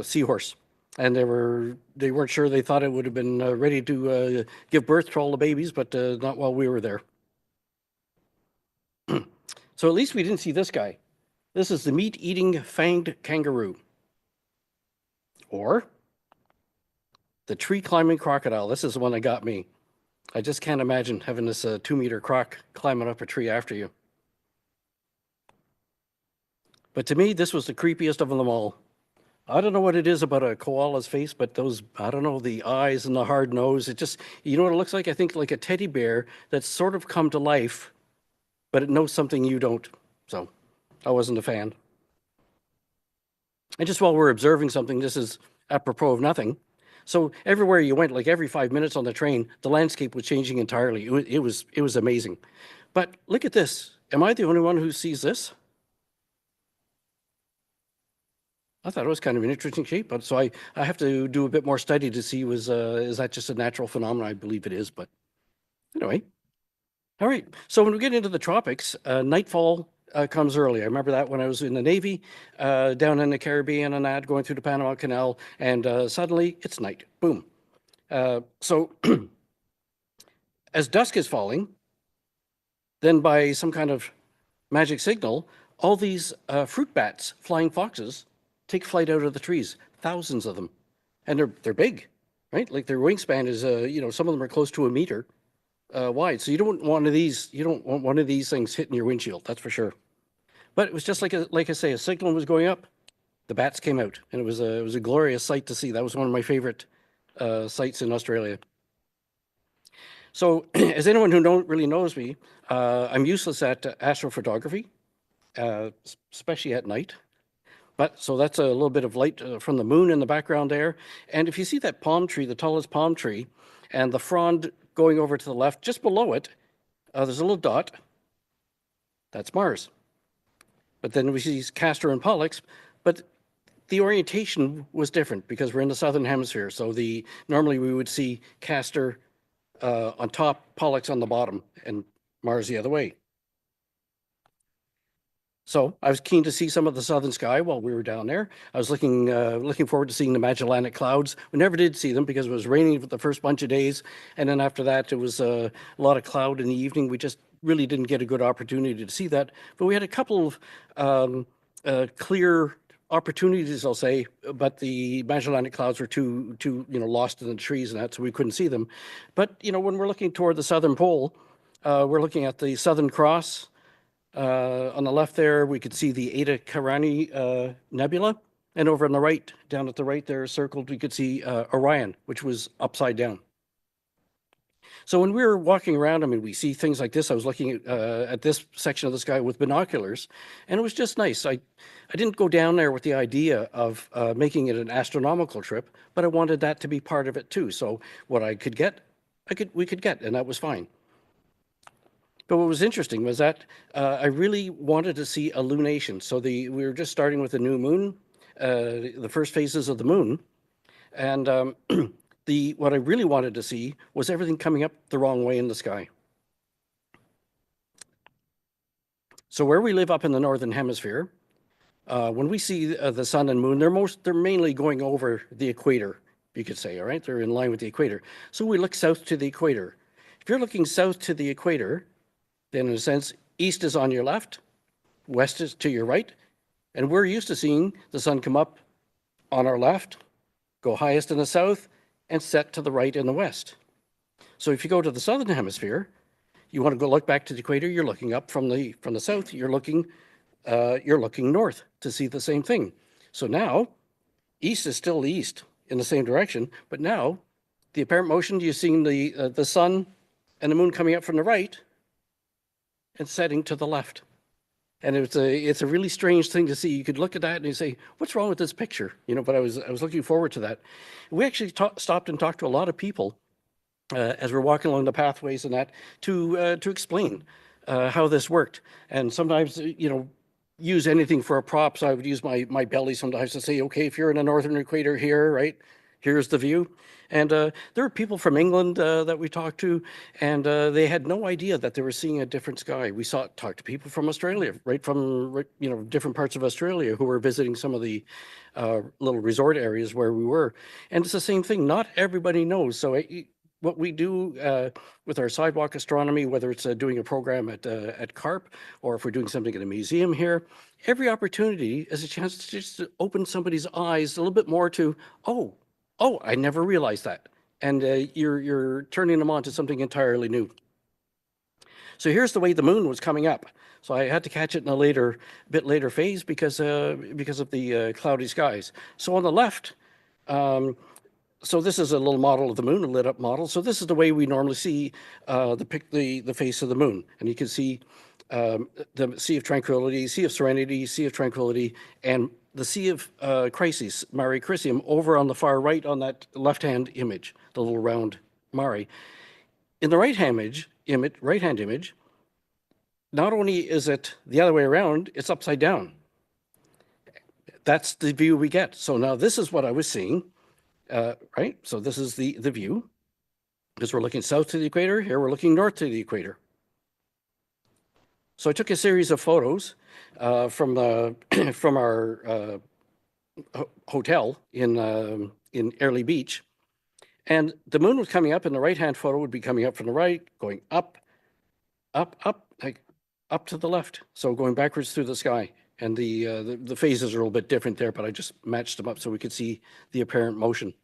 seahorse. And they weren't sure. They thought it would have been ready to give birth to all the babies, but not while we were there. So at least we didn't see this guy. This is the meat-eating fanged kangaroo. Or the tree-climbing crocodile. This is the one that got me. I just can't imagine having this 2-meter croc climbing up a tree after you. But to me, this was the creepiest of them all. I don't know what it is about a koala's face, but those, I don't know, the eyes and the hard nose, it just, you know what it looks like? I think like a teddy bear that's sort of come to life, but it knows something you don't. So I wasn't a fan. And just while we're observing something, this is apropos of nothing. So everywhere you went, like every 5 minutes on the train, the landscape was changing entirely. It was amazing. But look at this. Am I the only one who sees this? I thought it was kind of an interesting shape, but so I have to do a bit more study to see is that just a natural phenomenon? I believe it is, but anyway. All right. So when we get into the tropics, nightfall comes early. I remember that when I was in the Navy, down in the Caribbean and that, going through the Panama Canal, and suddenly it's night. Boom. So as dusk is falling, then by some kind of magic signal, all these fruit bats, flying foxes, take flight out of the trees, thousands of them. And they're big, right? Like their wingspan is, some of them are close to 1 meter. Wide. So you don't want one of these things hitting your windshield, that's for sure. But it was just like I say, a signal was going up, the bats came out, and it was a glorious sight to see. That was one of my favorite sights in Australia. So as anyone who really knows me, I'm useless at astrophotography, especially at night. But so that's a little bit of light from the moon in the background there. And if you see that palm tree, the tallest palm tree, and the frond going over to the left, just below it, there's a little dot. That's Mars. But then we see Castor and Pollux, but the orientation was different because we're in the southern hemisphere. So normally we would see Castor on top, Pollux on the bottom, and Mars the other way. So I was keen to see some of the southern sky while we were down there. I was looking forward to seeing the Magellanic Clouds. We never did see them because it was raining for the first bunch of days, and then after that it was a lot of cloud in the evening. We just really didn't get a good opportunity to see that. But we had a couple of clear opportunities, I'll say, but the Magellanic Clouds were too lost in the trees and that, so we couldn't see them. But when we're looking toward the southern pole, we're looking at the Southern Cross. On the left there, we could see the Eta Carinae Nebula, and over on the right, down at the right there, circled, we could see Orion, which was upside down. So when we were walking around, I mean, we see things like this. I was looking at this section of the sky with binoculars, and it was just nice. I didn't go down there with the idea of making it an astronomical trip, but I wanted that to be part of it too. So what I could get, we could get, and that was fine. But what was interesting was that I really wanted to see a lunation. So we were just starting with the new moon, the first phases of the moon, and what I really wanted to see was everything coming up the wrong way in the sky. So where we live up in the northern hemisphere, when we see the sun and moon, they're mainly going over the equator, you could say. All right, they're in line with the equator. So we look south to the equator. If you're looking south to the equator, then in a sense, east is on your left, west is to your right, and we're used to seeing the sun come up on our left, go highest in the south, and set to the right in the west. So if you go to the southern hemisphere, you want to go look back to the equator, you're looking up from the south, you're looking north to see the same thing. So now, east is still east in the same direction, but now the apparent motion, you're seeing the sun and the moon coming up from the right and setting to the left. And it's a really strange thing to see. You could look at that and you say, what's wrong with this picture? But I was looking forward to that. We actually stopped and talked to a lot of people as we're walking along the pathways and that to explain how this worked. And sometimes, use anything for a prop. So I would use my belly sometimes to say, okay, if you're in the northern equator here, right, here's the view. And there were people from England that we talked to, and they had no idea that they were seeing a different sky. We talked to people from Australia, right from different parts of Australia who were visiting some of the little resort areas where we were. And it's the same thing. Not everybody knows. So what we do with our Sidewalk astronomy, whether it's doing a program at CARP or if we're doing something at a museum here, every opportunity is a chance to just open somebody's eyes a little bit more to, oh, I never realized that. And you're turning them on to something entirely new. So here's the way the moon was coming up. So I had to catch it in a bit later phase because of the cloudy skies. So on the left, so this is a little model of the moon, a lit up model. So this is the way we normally see the face of the moon. And you can see the Sea of Tranquility, Sea of Serenity, Sea of Tranquility, and the Sea of Crises, Mare Crisium, over on the far right on that left-hand image, the little round Mare. In the right-hand image, not only is it the other way around, it's upside down. That's the view we get. So now this is what I was seeing, right? So this is the view, because we're looking south to the equator. Here we're looking north to the equator. So I took a series of photos from our hotel in Airlie Beach, and the moon was coming up, and the right-hand photo would be coming up from the right, going up, like up to the left. So going backwards through the sky, and the phases are a little bit different there, but I just matched them up so we could see the apparent motion.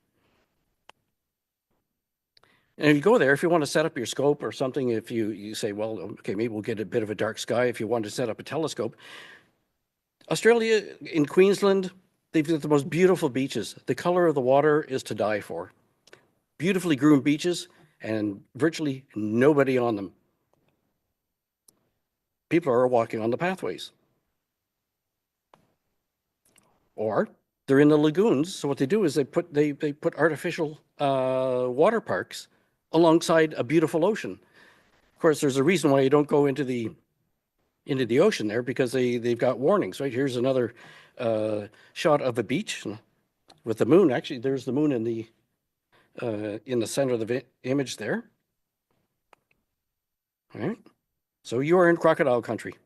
And if you go there, if you want to set up your scope or something, if you say, well, okay, maybe we'll get a bit of a dark sky if you want to set up a telescope. Australia, in Queensland, they've got the most beautiful beaches. The color of the water is to die for. Beautifully groomed beaches and virtually nobody on them. People are walking on the pathways. Or they're in the lagoons. So what they do is they put artificial water parks alongside a beautiful ocean. Of course, there's a reason why you don't go into the ocean there, because they've got warnings, right? Here's another shot of a beach with the moon. Actually, there's the moon in the center of the image there. All right. So you are in crocodile country.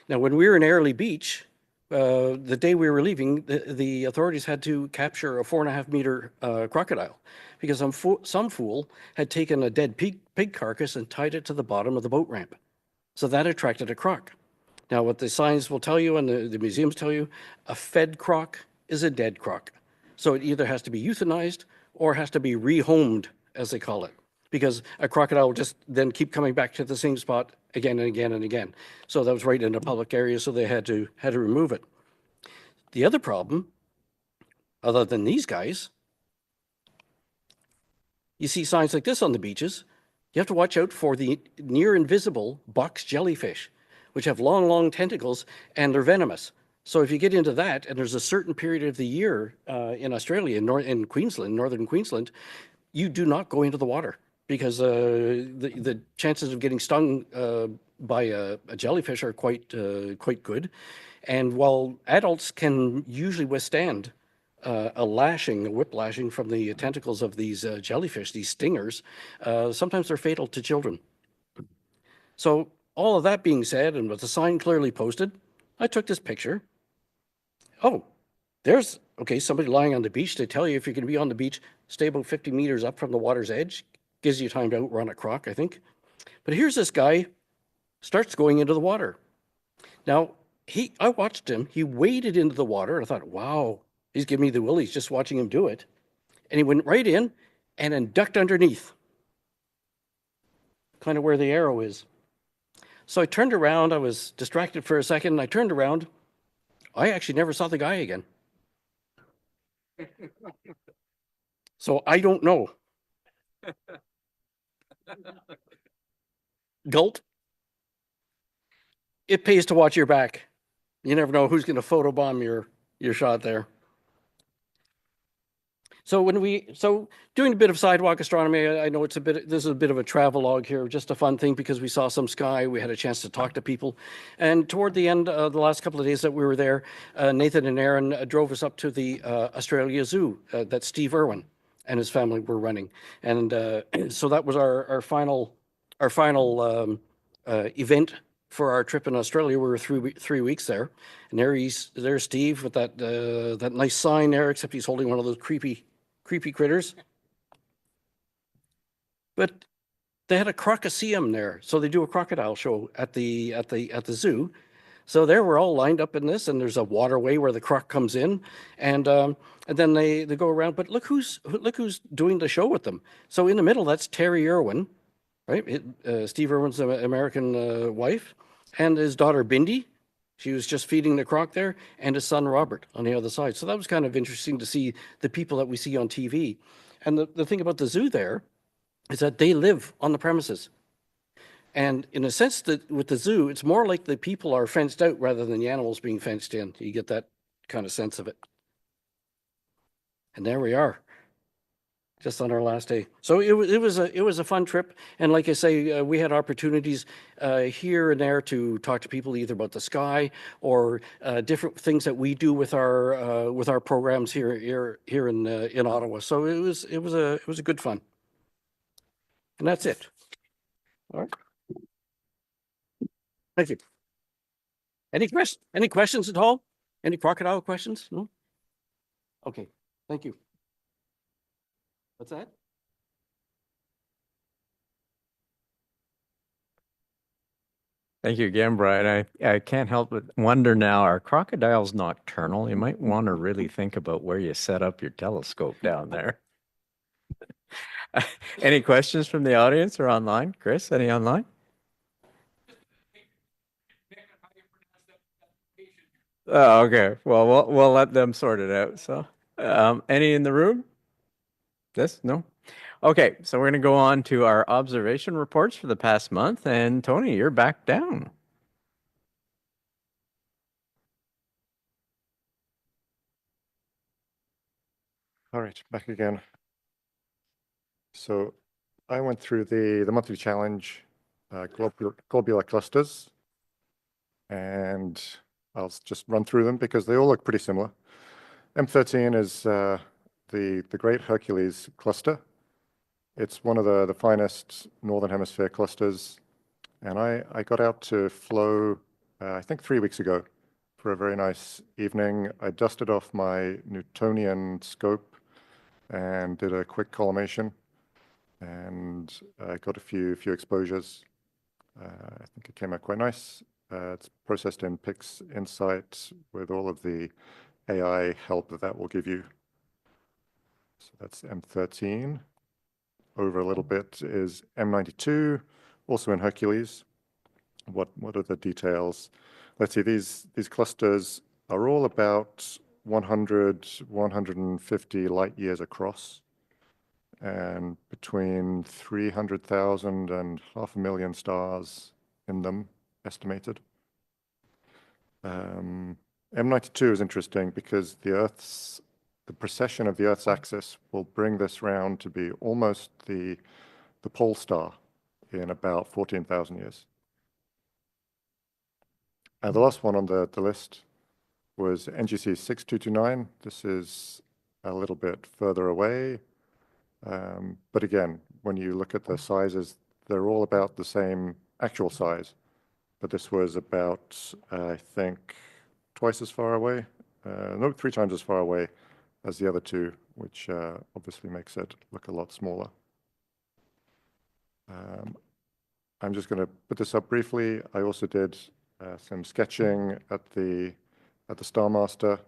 Now, when we were in Airlie Beach, the day we were leaving, the authorities had to capture a 4.5 meter crocodile because some fool had taken a dead pig carcass and tied it to the bottom of the boat ramp. So that attracted a croc. Now, what the signs will tell you and the museums tell you, a fed croc is a dead croc. So it either has to be euthanized or has to be rehomed, as they call it, because a crocodile will just then keep coming back to the same spot again and again and again. So that was right in a public area, so they had to remove it. The other problem, other than these guys, you see signs like this on the beaches. You have to watch out for the near invisible box jellyfish, which have long, long tentacles and they're venomous. So if you get into that, and there's a certain period of the year in Australia, in Queensland, northern Queensland, you do not go into the water because the chances of getting stung by a jellyfish are quite good. And while adults can usually withstand a whip lashing from the tentacles of these jellyfish, these stingers, sometimes they're fatal to children. So all of that being said, and with the sign clearly posted, I took this picture. Oh, there's, okay, somebody lying on the beach. They tell you if you're going to be on the beach, stay about 50 meters up from the water's edge. Gives you time to outrun a croc, I think. But here's this guy, starts going into the water. Now, I watched him. He waded into the water. And I thought, wow, he's giving me the willies just watching him do it. And he went right in and then ducked underneath, kind of where the arrow is. So I turned around. I was distracted for a second. And I turned around. I actually never saw the guy again. So I don't know. Gult. It pays to watch your back. You never know who's going to photobomb your shot there. So doing a bit of sidewalk astronomy, I know this is a bit of a travel log here, just a fun thing because we saw some sky, we had a chance to talk to people. And toward the end of the last couple of days that we were there, Nathan and Aaron drove us up to the Australia Zoo that Steve Irwin and his family were running. And so that was our final event for our trip in Australia. We were 3 weeks there. And there's Steve with that nice sign there, except he's holding one of those creepy critters. But they had a crocoseum there, so they do a crocodile show at the zoo. So there we're all lined up in this, and there's a waterway where the croc comes in, and then they go around. But look who's doing the show with them. So in the middle, that's Terry Irwin, right? Steve Irwin's American wife, and his daughter Bindi. She was just feeding the croc there, and his son Robert on the other side. So that was kind of interesting to see the people that we see on TV. And the thing about the zoo there is that they live on the premises. And in a sense that with the zoo, it's more like the people are fenced out rather than the animals being fenced in. You get that kind of sense of it. And there we are, just on our last day. So it was a fun trip. And like I say, we had opportunities here and there to talk to people either about the sky or different things that we do with our programs here in Ottawa. So it was a good fun. And that's it. All right. Thank you. Any questions at all? Any crocodile questions? No? Okay, thank you. What's that? Thank you again, Brian. I can't help but wonder now, are crocodiles nocturnal? You might want to really think about where you set up your telescope down there. Any questions from the audience or online? Chris, any online? Oh, okay. Well, we'll let them sort it out. So, any in the room? This? No? Okay, so we're going to go on to our observation reports for the past month. And Tony, you're back down. All right, back again. So I went through the monthly challenge, globular clusters, and I'll just run through them because they all look pretty similar. M13 is the Great Hercules cluster. It's one of the finest Northern Hemisphere clusters, and I got out to flow I think 3 weeks ago, for a very nice evening. I dusted off my Newtonian scope and did a quick collimation, and I got a few exposures. I think it came out quite nice. It's processed in PixInsight with all of the AI help that will give you. So that's M13. Over a little bit is M92, also in Hercules. What are the details? Let's see, these clusters are all about 100, 150 light years across, and between 300,000 and 500,000 stars in them, estimated. M92 is interesting because the precession of the Earth's axis will bring this round to be almost the pole star in about 14,000 years. And the last one on the list was NGC 6229. This is a little bit further away. But again, when you look at the sizes, they're all about the same actual size. But this was about, I think, twice as far away. No, 3 times as far away as the other two, which obviously makes it look a lot smaller. I'm just going to put this up briefly. I also did some sketching at the Star Master.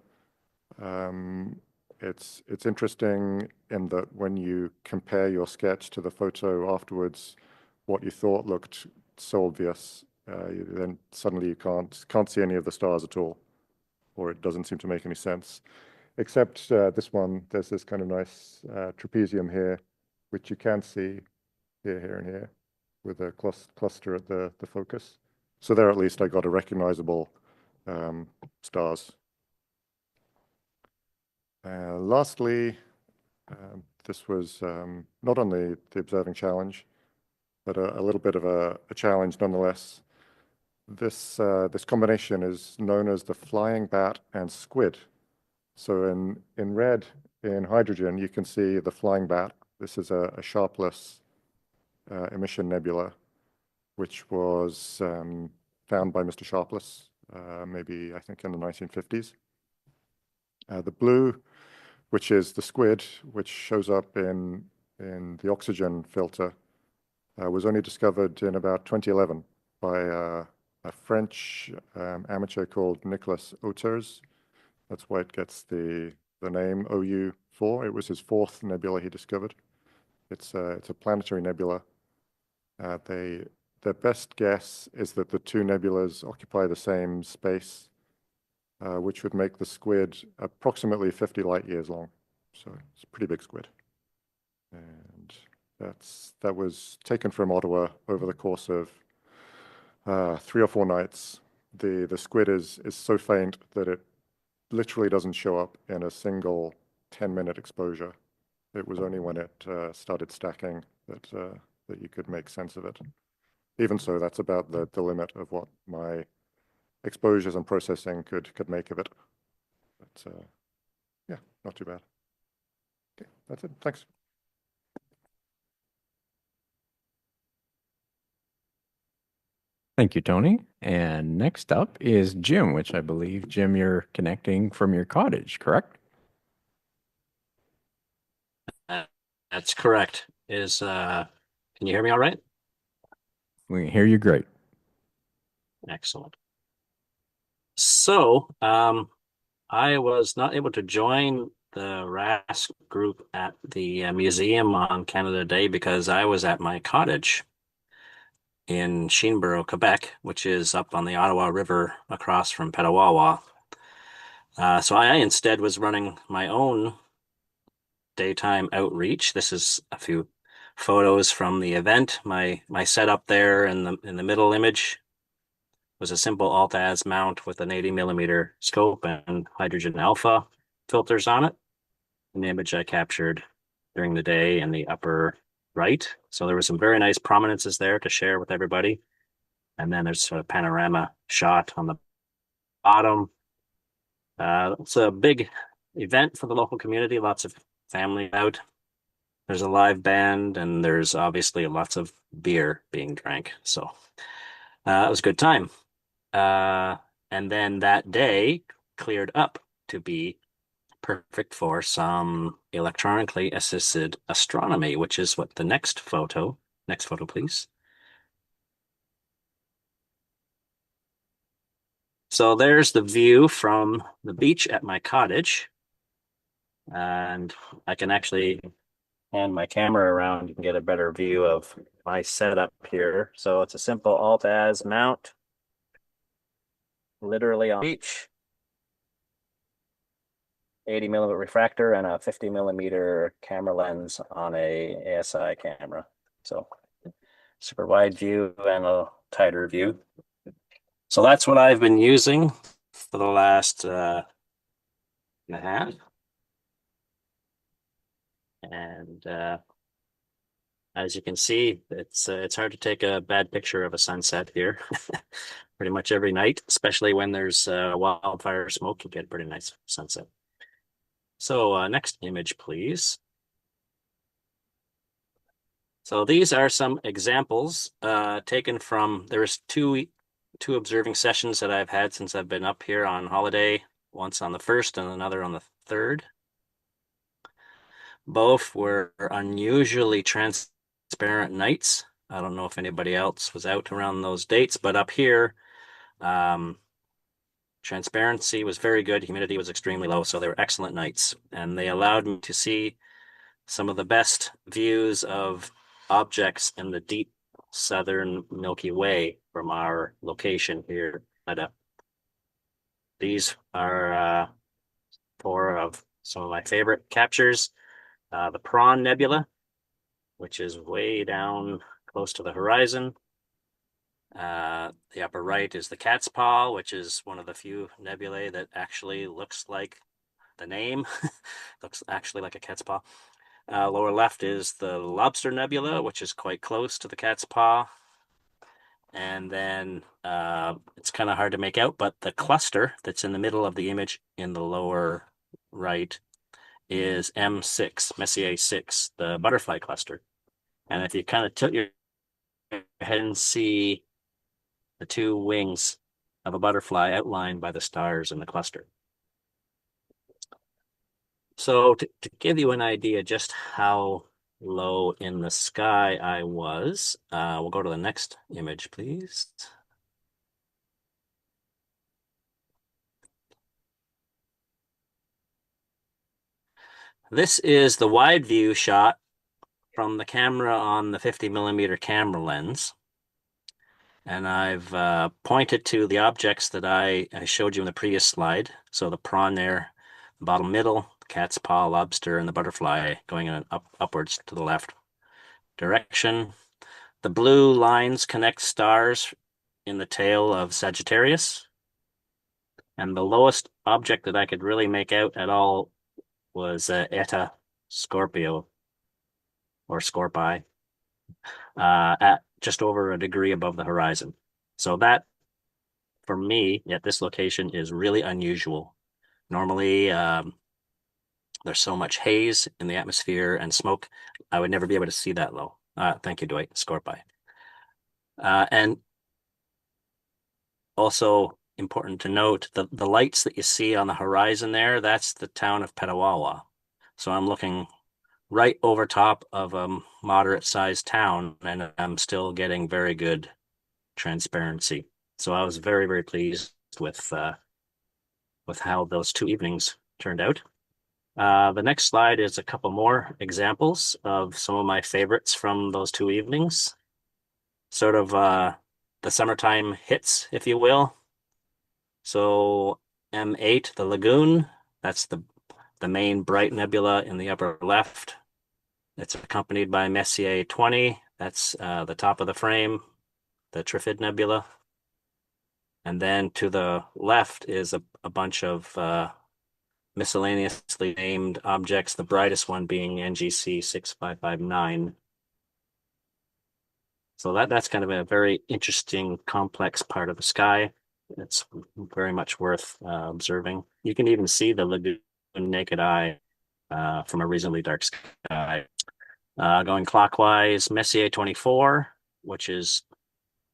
It's interesting in that when you compare your sketch to the photo afterwards, what you thought looked so obvious, then suddenly you can't see any of the stars at all, or it doesn't seem to make any sense. Except this one, there's this kind of nice trapezium here, which you can see here, and here, with a cluster at the focus. So there, at least, I got a recognizable stars. Lastly, this was not on the observing challenge, but a little bit of a challenge nonetheless. This combination is known as the flying bat and squid. So in red, in hydrogen, you can see the flying bat. This is a sharpless emission nebula, which was found by Mr. Sharpless, maybe I think in the 1950s. The blue, which is the squid, which shows up in the oxygen filter, was only discovered in about 2011 by a French amateur called Nicolas Auters. That's why it gets the name OU4. It was his 4th nebula he discovered. It's a planetary nebula. Their best guess is that the 2 nebulas occupy the same space, which would make the squid approximately 50 light years long. So it's a pretty big squid. And that was taken from Ottawa over the course of 3 or 4 nights. The squid is so faint that it literally doesn't show up in a single 10-minute exposure. It was only when it started stacking that you could make sense of it. Even so, that's about the limit of what my exposures and processing could make of it. But yeah, not too bad. Okay, that's it. Thanks. Thank you, Tony. And next up is Jim, which I believe, Jim, you're connecting from your cottage, correct? That's correct. Can you hear me all right? We can hear you great. Excellent. So, I was not able to join the RASC group at the museum on Canada Day because I was at my cottage in Sheenborough, Quebec, which is up on the Ottawa River across from Petawawa. So I instead was running my own daytime outreach. This is a few photos from the event. My setup there in the middle image was a simple Alt-Az mount with an 80mm scope and hydrogen alpha filters on it. An image I captured during the day in the upper right. So there were some very nice prominences there to share with everybody. And then there's a panorama shot on the bottom. It's a big event for the local community, lots of family out. There's a live band, and there's obviously lots of beer being drank. So it was a good time. And then that day cleared up to be perfect for some electronically assisted astronomy, which is what the next photo, please. So there's the view from the beach at my cottage. And I can actually hand my camera around. You can get a better view of my setup here. So it's a simple Alt-Az mount, literally on the beach. 80mm refractor and a 50mm camera lens on a ASI camera. So super wide view and a tighter view. So that's what I've been using for the last and a half. And as you can see, it's hard to take a bad picture of a sunset here. Pretty much every night, especially when there's wildfire smoke, you get a pretty nice sunset. So next image, please. So these are some examples taken from, there's two observing sessions that I've had since I've been up here on holiday, once on the 1st and another on the 3rd. Both were unusually transparent nights. I don't know if anybody else was out around those dates, but up here, transparency was very good. Humidity was extremely low, so they were excellent nights. And they allowed me to see some of the best views of objects in the deep southern Milky Way from our location here at These are 4 of some of my favorite captures. The Prawn Nebula, which is way down close to the horizon. The upper right is the Cat's Paw, which is one of the few nebulae that actually looks like the name. Looks actually like a cat's paw. Lower left is the Lobster Nebula, which is quite close to the Cat's Paw. And then it's kind of hard to make out, but the cluster that's in the middle of the image in the lower right is M6, Messier 6, the butterfly cluster. And if you kind of tilt your head and see the 2 wings of a butterfly outlined by the stars in the cluster. So to give you an idea just how low in the sky I was, we'll go to the next image, please. This is the wide view shot from the camera on the 50mm camera lens. And I've pointed to the objects that I showed you in the previous slide. So the prawn there, the bottom middle, the cat's paw, lobster, and the butterfly going in an upwards to the left direction. The blue lines connect stars in the tail of Sagittarius. And the lowest object that I could really make out at all was Eta Scorpio, or Scorpii, at just over a degree above the horizon. So that, for me, at this location is really unusual. Normally, there's so much haze in the atmosphere and smoke, I would never be able to see that low. Thank you, Dwight, Scorpii. And also important to note, the lights that you see on the horizon there, that's the town of Petawawa. So I'm looking right over top of a moderate-sized town, and I'm still getting very good transparency. So I was very, very pleased with how those 2 evenings turned out. The next slide is a couple more examples of some of my favorites from those 2 evenings. Sort of the summertime hits, if you will. So M8, the lagoon, that's the main bright nebula in the upper left. It's accompanied by Messier 20. That's the top of the frame, the Trifid Nebula. And then to the left is a bunch of miscellaneously named objects, the brightest one being NGC 6559. So that's kind of a very interesting, complex part of the sky. It's very much worth observing. You can even see the lagoon naked eye from a reasonably dark sky. Going clockwise, Messier 24, which is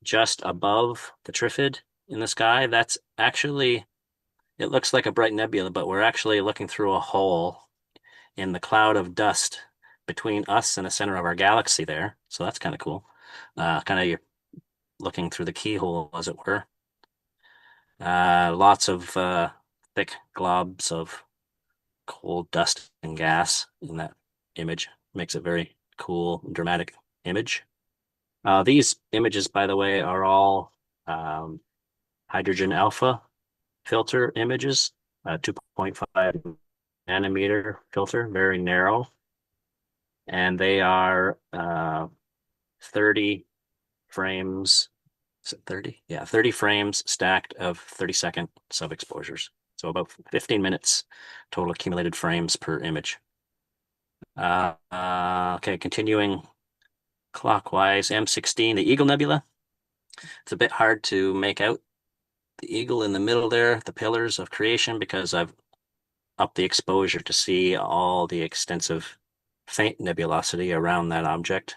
just above the Trifid, in the sky, that's actually, it looks like a bright nebula, but we're actually looking through a hole in the cloud of dust between us and the center of our galaxy there. So that's kind of cool. Kind of you're looking through the keyhole, as it were. Lots of thick globs of cold dust and gas in that image. Makes it very cool, dramatic image. These images, by the way, are all hydrogen alpha filter images, 2.5 nanometer filter, very narrow. And they are 30 frames. Is it 30? Yeah, 30 frames stacked of 30-second sub-exposures. So about 15 minutes total accumulated frames per image. Okay, continuing clockwise, M16, the Eagle Nebula. It's a bit hard to make out the eagle in the middle there, the pillars of creation, because I've upped the exposure to see all the extensive faint nebulosity around that object.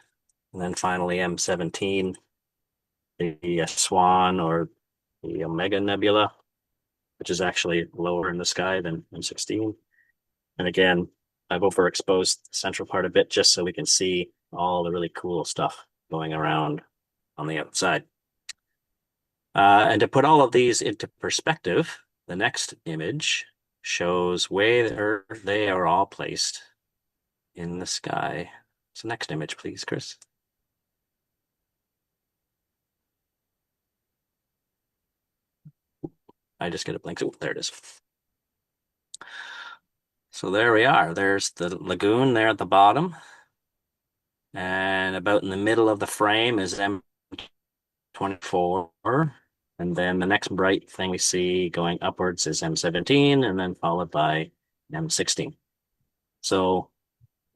And then finally, M17, the Swan or the Omega Nebula, which is actually lower in the sky than M16. And again, I've overexposed the central part a bit just so we can see all the really cool stuff going around on the outside. And to put all of these into perspective, the next image shows where they are all placed in the sky. So next image, please, Chris. I just get a blank. Oh, there it is. So there we are. There's the lagoon there at the bottom. And about in the middle of the frame is M24. And then the next bright thing we see going upwards is M17, and then followed by M16. So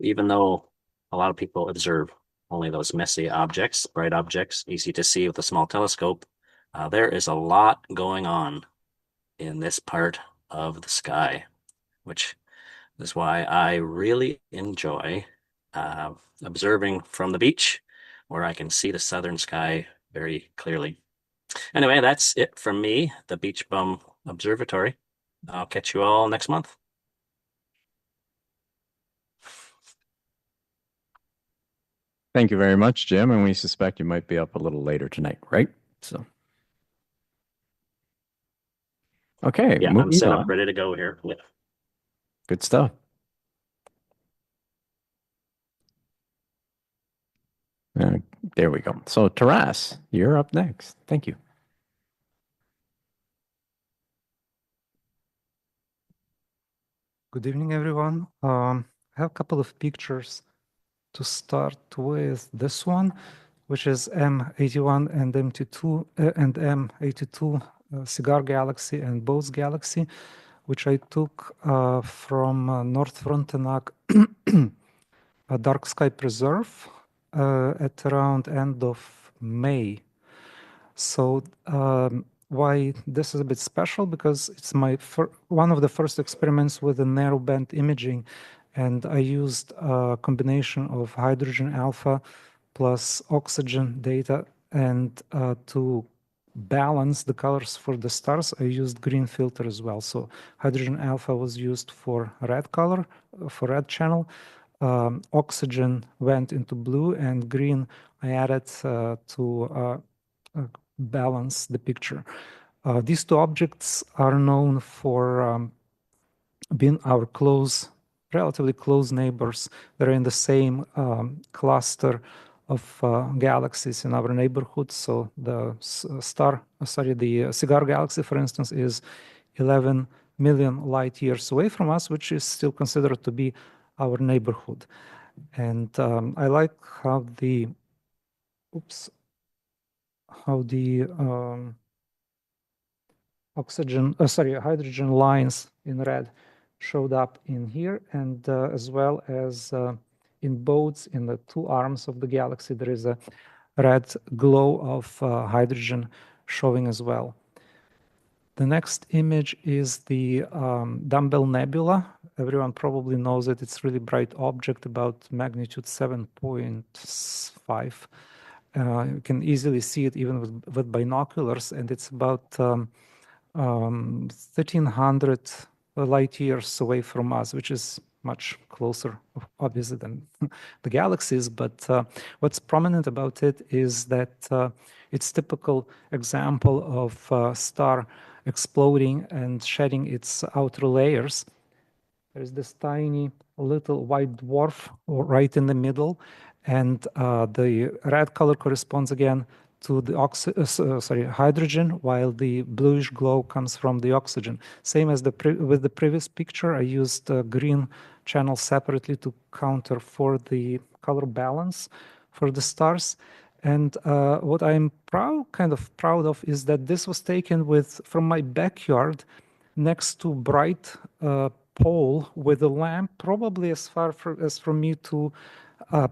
even though a lot of people observe only those messy objects, bright objects, easy to see with a small telescope, there is a lot going on in this part of the sky, which is why I really enjoy observing from the beach, where I can see the southern sky very clearly. Anyway, that's it from me, the Beach Bum Observatory. I'll catch you all next month. Thank you very much, Jim. And we suspect you might be up a little later tonight, right? So, okay, Yeah, I'm moving set on. up, ready to go here. Yeah. Good stuff. There we go. So, Taras, you're up next. Thank you. Good evening, everyone. I have a couple of pictures to start with. This one, which is M81 and M82 and M82 Cigar Galaxy and Bose Galaxy, which I took from North Frontenac Dark Sky Preserve at around end of May. So why this is a bit special, because it's my one of the first experiments with a narrowband imaging, and I used a combination of hydrogen alpha plus oxygen data, and to balance the colors for the stars, I used green filter as well. So hydrogen alpha was used for red color, for red channel. Oxygen went into blue, and green I added to balance the picture. These two objects are known for being our relatively close neighbors. They're in the same cluster of galaxies in our neighborhood. So the the Cigar Galaxy, for instance, is 11 million light years away from us, which is still considered to be our neighborhood. And I like how the hydrogen lines in red showed up in here, and as well as in both in the two arms of the galaxy, there is a red glow of hydrogen showing as well. The next image is the Dumbbell Nebula. Everyone probably knows that it's really bright object, about magnitude 7.5. You can easily see it even with binoculars, and it's about 1,300 light years away from us, which is much closer, obviously, than the galaxies. But what's prominent about it is that it's typical example of star exploding and shedding its outer layers. There's this tiny little white dwarf right in the middle, and the red color corresponds again to the hydrogen, while the bluish glow comes from the oxygen. Same as with the previous picture, I used green channel separately to counter for the color balance for the stars. And what I'm kind of proud of is that this was taken from my backyard next to bright pole with a lamp, probably as far as from me to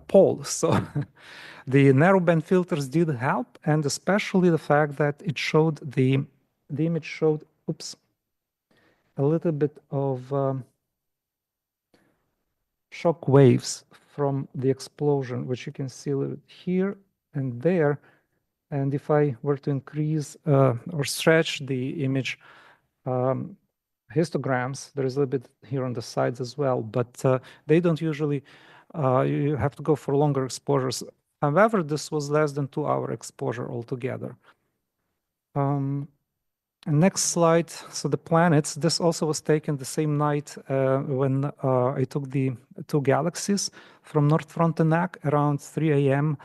pole. So the narrowband filters did help, and especially the fact that it showed the image showed, a little bit of shock waves from the explosion, which you can see a little bit here and there. And if I were to increase or stretch the image histograms, there's a little bit here on the sides as well, but they don't usually, you have to go for longer exposures. However, this was less than 2-hour exposure altogether. Next slide. So the planets, this also was taken the same night when I took the 2 galaxies from North Frontenac around 3 a.m.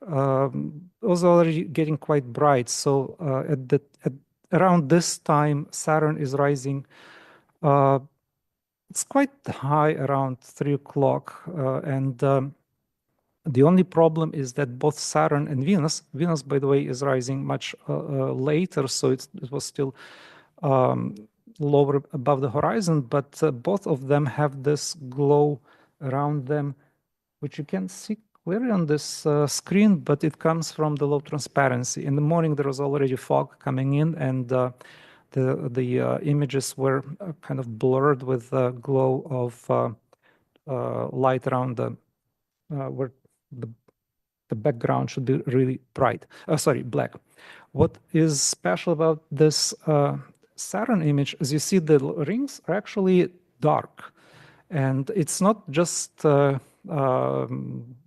It was already getting quite bright. So around this time, Saturn is rising. It's quite high around 3 o'clock. And the only problem is that both Saturn and Venus, by the way, is rising much later, so it was still lower above the horizon, but both of them have this glow around them, which you can see clearly on this screen, but it comes from the low transparency. In the morning, there was already fog coming in, and the images were kind of blurred with the glow of light around where the background should be really bright. Black. What is special about this Saturn image is you see the rings are actually dark. And it's not just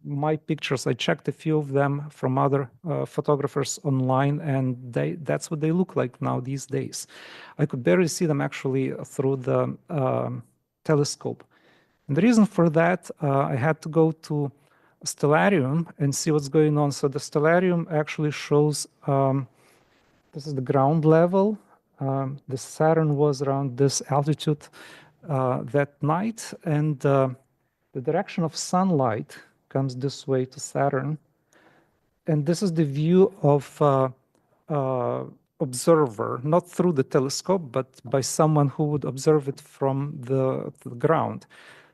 my pictures. I checked a few of them from other photographers online, and that's what they look like now these days. I could barely see them actually through the telescope. And the reason for that, I had to go to stellarium and see what's going on. So the stellarium actually shows, this is the ground level. The Saturn was around this altitude that night, and the direction of sunlight comes this way to Saturn. And this is the view of observer, not through the telescope, but by someone who would observe it from the ground.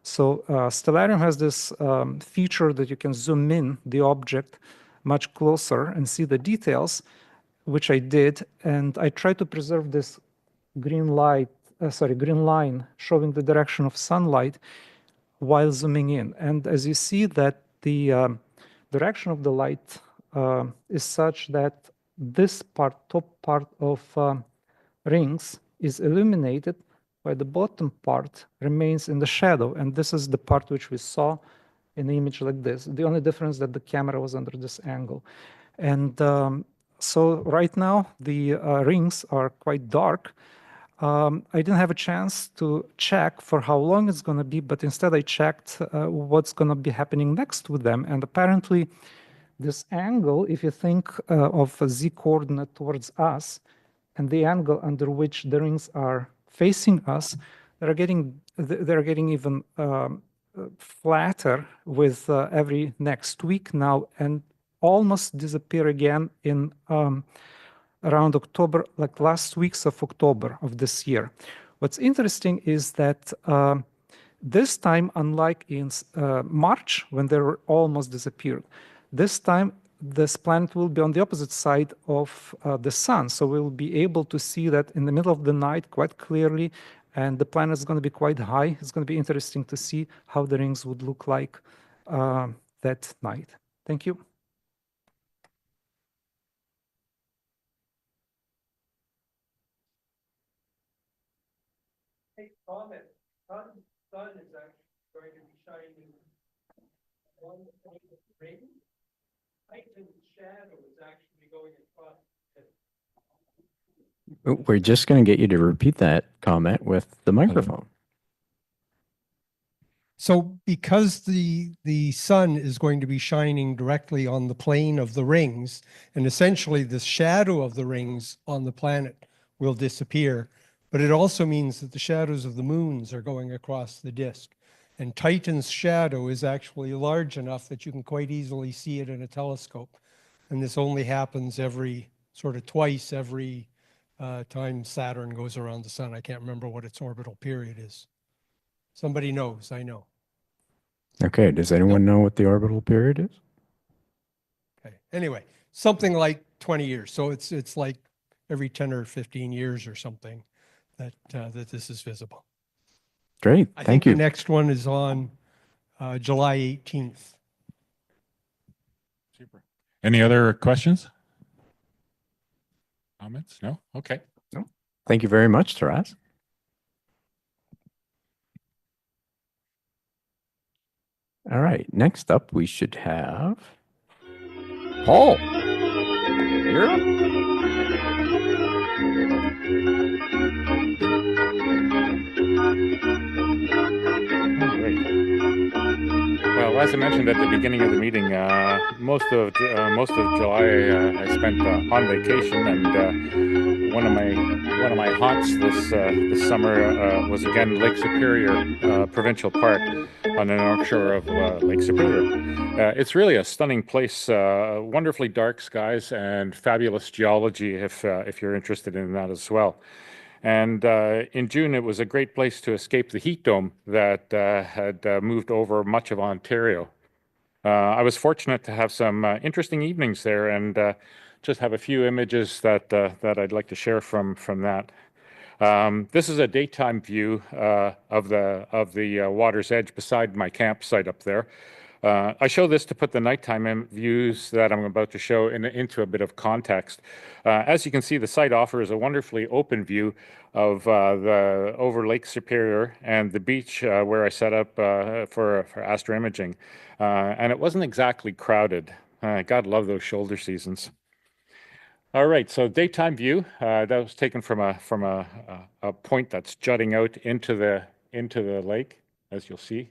So stellarium has this feature that you can zoom in the object much closer and see the details, which I did. And I tried to preserve this green line showing the direction of sunlight while zooming in. And as you see that the direction of the light is such that this top part of rings is illuminated, while the bottom part remains in the shadow. And this is the part which we saw in the image like this. The only difference that the camera was under this angle. And so right now, the rings are quite dark. I didn't have a chance to check for how long it's going to be, but instead I checked what's going to be happening next with them. And apparently, this angle, if you think of a z-coordinate towards us, and the angle under which the rings are facing us, they're getting even flatter with every next week now, and almost disappear again in around October, like last weeks of October of this year. What's interesting is that this time, unlike in March, when they were almost disappeared, this time this planet will be on the opposite side of the sun. So we'll be able to see that in the middle of the night quite clearly, and the planet is going to be quite high. It's going to be interesting to see how the rings would look like that night. Thank you. Comment. Sun is actually going to be shining one point of the ring. Titan's shadow is actually going across it. We're just going to get you to repeat that comment with the microphone. So because the sun is going to be shining directly on the plane of the rings, and essentially the shadow of the rings on the planet will disappear, but it also means that the shadows of the moons are going across the disk. And Titan's shadow is actually large enough that you can quite easily see it in a telescope. And this only happens every sort of twice every time Saturn goes around the sun. I can't remember what its orbital period is. Somebody knows, I know. Okay, does anyone know what the orbital period is? Okay. Anyway, something like 20 years. So it's like every 10 or 15 years or something that that this is visible. Great, I thank think you. the next one is on July 18th. Super. Any other questions? Comments? No? Okay. No. Thank you very much, Horace. All right, next up we should have Paul. You're up. Well, as I mentioned at the beginning of the meeting, most of July I spent on vacation, and one of my haunts this summer was again Lake Superior Provincial Park on the north shore of Lake Superior. It's really a stunning place, wonderfully dark skies and fabulous geology if you're interested in that as well. And in June, it was a great place to escape the heat dome that had moved over much of Ontario. I was fortunate to have some interesting evenings there, and just have a few images that I'd like to share from that. This is a daytime view of the water's edge beside my campsite up there. I show this to put the nighttime views that I'm about to show into a bit of context. As you can see, the site offers a wonderfully open view of over Lake Superior and the beach where I set up for astro imaging. And it wasn't exactly crowded. God love those shoulder seasons. All right, so daytime view that was taken from a point that's jutting out into the lake, as you'll see.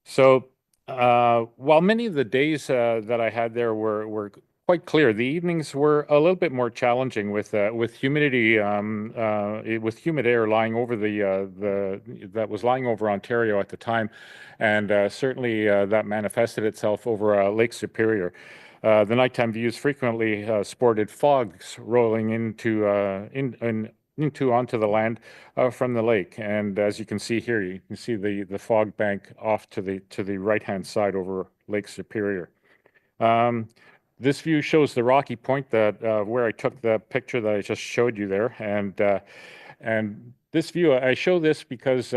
So while many of the days that I had there were quite clear, the evenings were a little bit more challenging with humidity, with humid air lying over that was lying over Ontario at the time, and certainly that manifested itself over Lake Superior. The nighttime views frequently sported fogs rolling onto the land from the lake, and as you can see here, you can see the fog bank off to the right hand side over Lake Superior. This view shows the rocky point that where I took the picture that I just showed you there, and this view, I show this because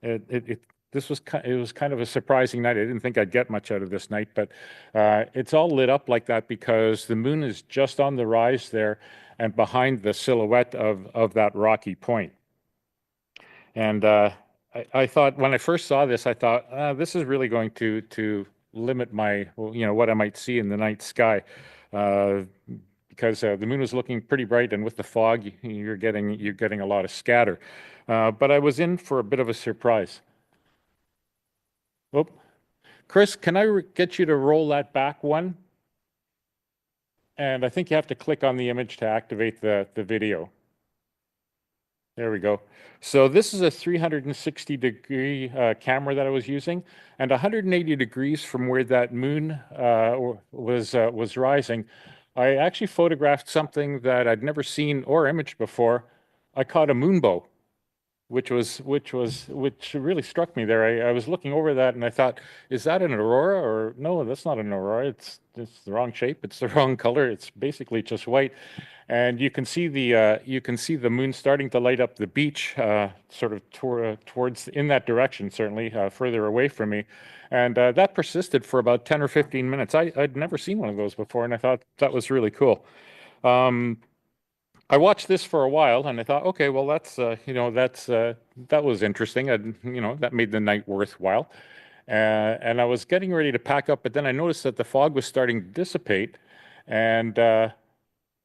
it was kind of a surprising night. I didn't think I'd get much out of this night, but it's all lit up like that because the moon is just on the rise there and behind the silhouette of that rocky point. And I thought, when I first saw this, I thought, this is really going to limit my, what I might see in the night sky. Because the moon was looking pretty bright, and with the fog, you're getting a lot of scatter. But I was in for a bit of a surprise. Oh, Chris, can I get you to roll that back one? And I think you have to click on the image to activate the video. There we go. So this is a 360-degree camera that I was using, and 180 degrees from where that moon was rising. I actually photographed something that I'd never seen or imaged before. I caught a moonbow, which really struck me there. I was looking over that and I thought, is that an aurora? Or no, that's not an aurora. It's the wrong shape. It's the wrong color. It's basically just white. And you can see the moon starting to light up the beach, sort of towards in that direction, certainly further away from me. And that persisted for about 10 or 15 minutes. I'd never seen one of those before, and I thought that was really cool. I watched this for a while and I thought, okay, well, that's, that was interesting. And, that made the night worthwhile. And I was getting ready to pack up, but then I noticed that the fog was starting to dissipate. And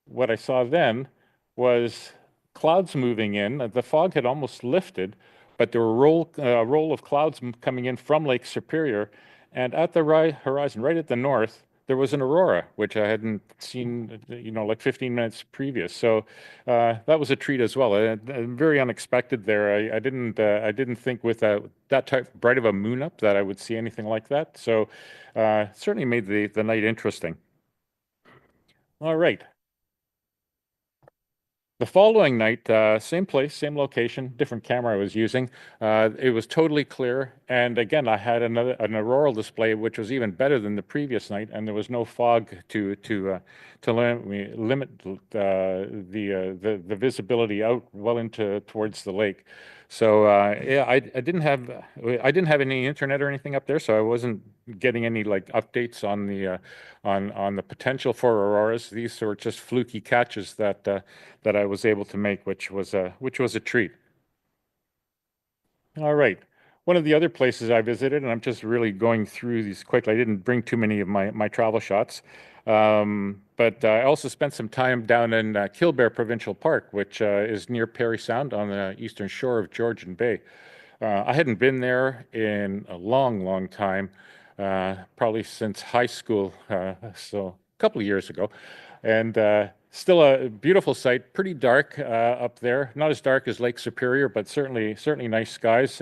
what I saw then was clouds moving in. The fog had almost lifted, but there were a roll of clouds coming in from Lake Superior. And at the horizon, right at the north, there was an aurora, which I hadn't seen, like 15 minutes previous. So that was a treat as well. Very unexpected there. I didn't think with that type bright of a moon up that I would see anything like that. So certainly made the night interesting. All right. The following night, same place, same location, different camera I was using. It was totally clear, and again, I had an auroral display, which was even better than the previous night, and there was no fog to limit the visibility out well into towards the lake. So yeah, I didn't have any internet or anything up there, so I wasn't getting any like updates on the potential for auroras. These were just fluky catches that I was able to make, which was a treat. All right. One of the other places I visited, and I'm just really going through these quickly. I didn't bring too many of my travel shots, but I also spent some time down in Killbear Provincial Park, which is near Parry Sound on the eastern shore of Georgian Bay. I hadn't been there in a long, long time, probably since high school, so a couple of years ago. And still a beautiful site, pretty dark up there. Not as dark as Lake Superior, but certainly nice skies.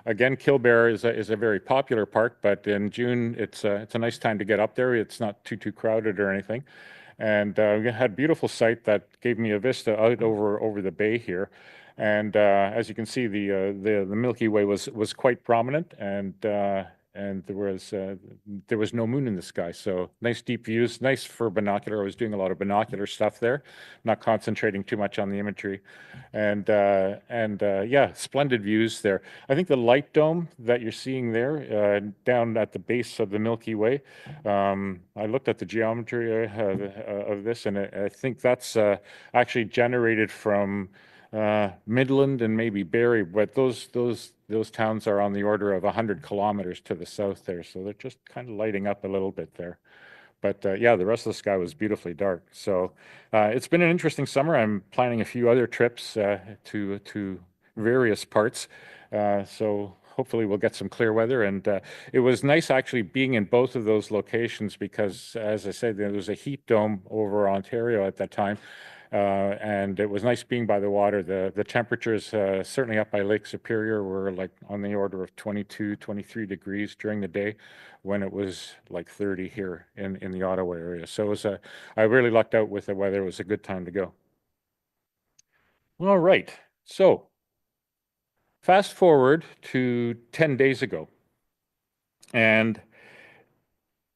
Again, Killbear is a very popular park, but in June it's a nice time to get up there. It's not too crowded or anything. And we had a beautiful site that gave me a vista out over the bay here. And as you can see, the Milky Way was quite prominent, and there was no moon in the sky. So nice deep views, nice for binocular. I was doing a lot of binocular stuff there, not concentrating too much on the imagery, and yeah, splendid views there. I think the light dome that you're seeing there down at the base of the Milky Way. I looked at the geometry of this, and I think that's actually generated from Midland and maybe Barrie, but those towns are on the order of 100 kilometers to the south there, so they're just kind of lighting up a little bit there. But yeah, the rest of the sky was beautifully dark. So it's been an interesting summer. I'm planning a few other trips to various parts. So hopefully we'll get some clear weather. And it was nice actually being in both of those locations because, as I said, there was a heat dome over Ontario at that time. And it was nice being by the water. The temperatures, certainly up by Lake Superior, were like on the order of 22, 23 degrees during the day when it was like 30 here in the Ottawa area. So it was I really lucked out with the weather. It was a good time to go. All right. So fast forward to 10 days ago. And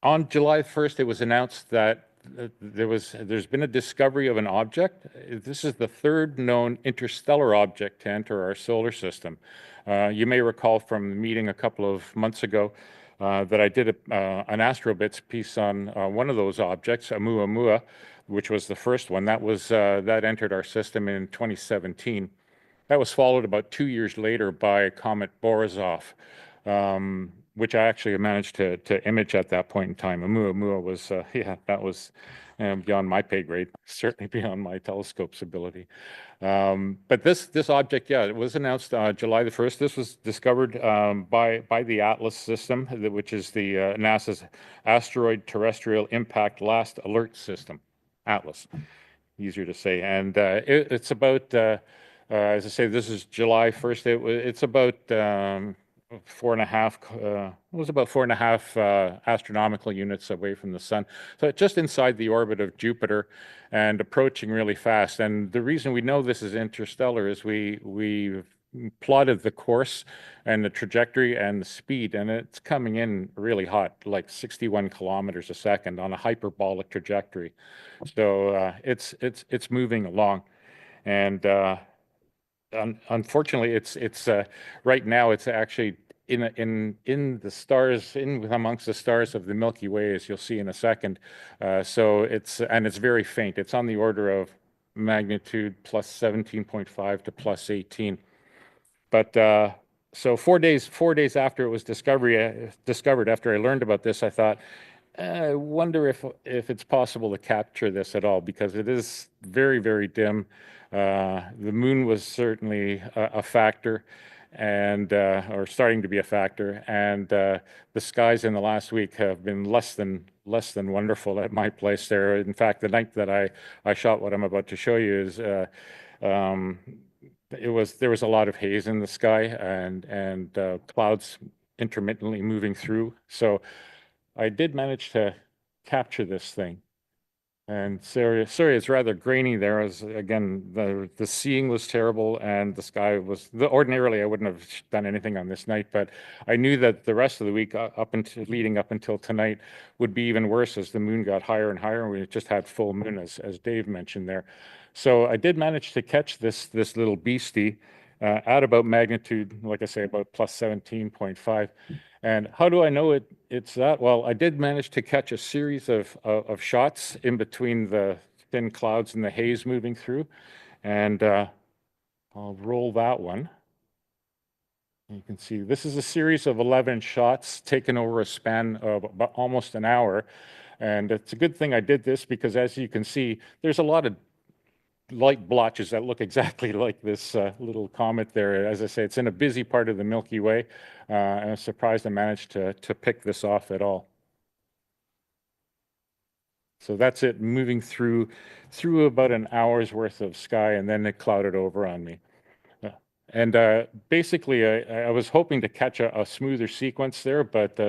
on July 1st, it was announced that there's been a discovery of an object. This is the third known interstellar object to enter our solar system. You may recall from the meeting a couple of months ago that I did an astrobits piece on one of those objects, Oumuamua, which was the first one. That entered our system in 2017. That was followed about 2 years later by Comet Borisov, which I actually managed to image at that point in time. Oumuamua was, yeah, that was beyond my pay grade, certainly beyond my telescope's ability. But this object, yeah, it was announced July the 1st. This was discovered by the ATLAS system, which is the NASA's Asteroid Terrestrial Impact Last Alert System, ATLAS, easier to say. And it's about, as I say, this is July 1st. It's about 4.5 astronomical units away from the sun. So just inside the orbit of Jupiter and approaching really fast. And the reason we know this is interstellar is we've plotted the course and the trajectory and the speed, and it's coming in really hot, like 61 kilometers a second on a hyperbolic trajectory. So it's moving along. And unfortunately, it's right now it's actually in the stars, amongst the stars of the Milky Way, as you'll see in a second. So it's very faint. It's on the order of magnitude, plus 17.5 to plus 18. But so 4 days after it was discovered, after I learned about this, I thought, I wonder if it's possible to capture this at all, because it is very, very dim. The moon was certainly a factor, and or starting to be a factor, and the skies in the last week have been less than wonderful at my place there. In fact, the night that I shot what I'm about to show you is there was a lot of haze in the sky, and clouds intermittently moving through. So I did manage to capture this thing. And sorry, it's rather grainy there. As again, the seeing was terrible, and the sky was. Ordinarily, I wouldn't have done anything on this night, but I knew that the rest of the week, leading up until tonight, would be even worse as the moon got higher and higher, and we just had full moon, as Dave mentioned there. So I did manage to catch this little beastie at about magnitude, like I say, about plus 17.5. And how do I know it's that? Well, I did manage to catch a series of shots in between the thin clouds and the haze moving through. And I'll roll that one. You can see this is a series of 11 shots taken over a span of about almost an hour. And it's a good thing I did this, because as you can see, there's a lot of light blotches that look exactly like this little comet there. As I say, it's in a busy part of the Milky Way, and I'm surprised I managed to pick this off at all. So that's it, moving through about an hour's worth of sky, and then it clouded over on me. And basically, I was hoping to catch a smoother sequence there, but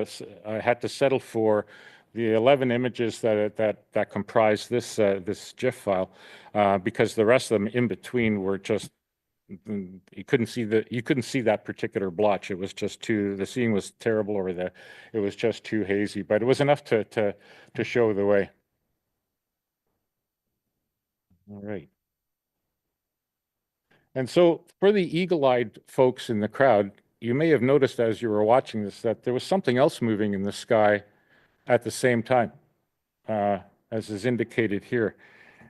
I had to settle for the 11 images that comprise this GIF file, because the rest of them in between were just, you couldn't see that particular blotch. It was just the seeing was terrible, or it was just too hazy. But it was enough to show the way. All right. And so for the eagle-eyed folks in the crowd, you may have noticed as you were watching this that there was something else moving in the sky at the same time, as is indicated here.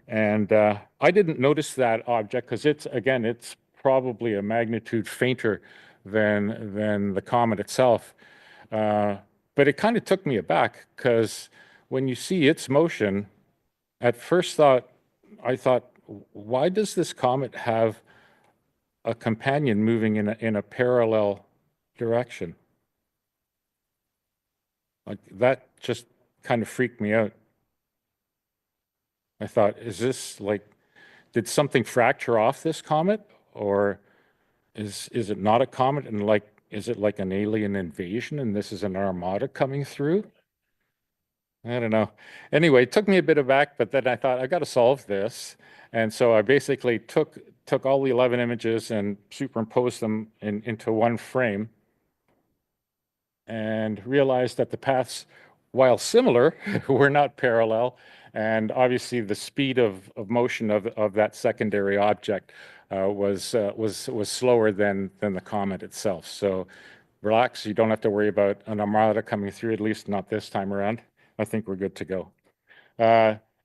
And I didn't notice that object because it's probably a magnitude fainter than the comet itself. But it kind of took me aback, because when you see its motion, at first I thought, why does this comet have a companion moving in a parallel direction? Like, that just kind of freaked me out. I thought, is this like, did something fracture off this comet, or is it not a comet, and like, is it like an alien invasion and this is an armada coming through? I don't know. Anyway, it took me a bit aback, but then I thought, I got to solve this. And so I basically took all the 11 images and superimposed them into one frame, and realized that the paths, while similar, were not parallel. And obviously the speed of motion of that secondary object was slower than the comet itself. So relax, you don't have to worry about an armada coming through, at least not this time around. I think we're good to go.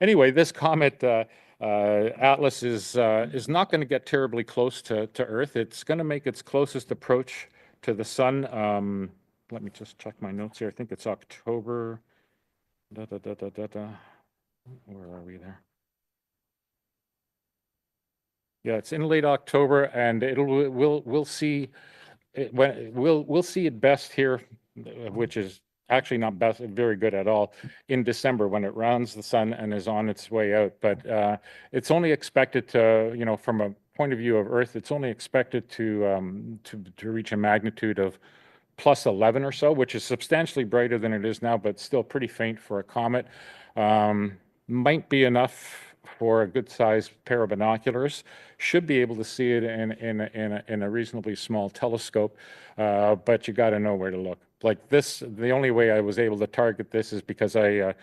Anyway, this comet, Atlas, is not going to get terribly close to Earth. It's going to make its closest approach to the sun. Let me just check my notes here. I think it's October. Where are we there? Yeah, it's in late October, and we'll see it we'll see it best here, which is actually not best, very good at all, in December, when it rounds the sun and is on its way out. But it's only expected to, from a point of view of Earth, it's only expected to reach a magnitude of plus 11 or so, which is substantially brighter than it is now, but still pretty faint for a comet. Might be enough for a good-sized pair of binoculars. Should be able to see it in a reasonably small telescope, but you got to know where to look. Like this, the only way I was able to target this is because I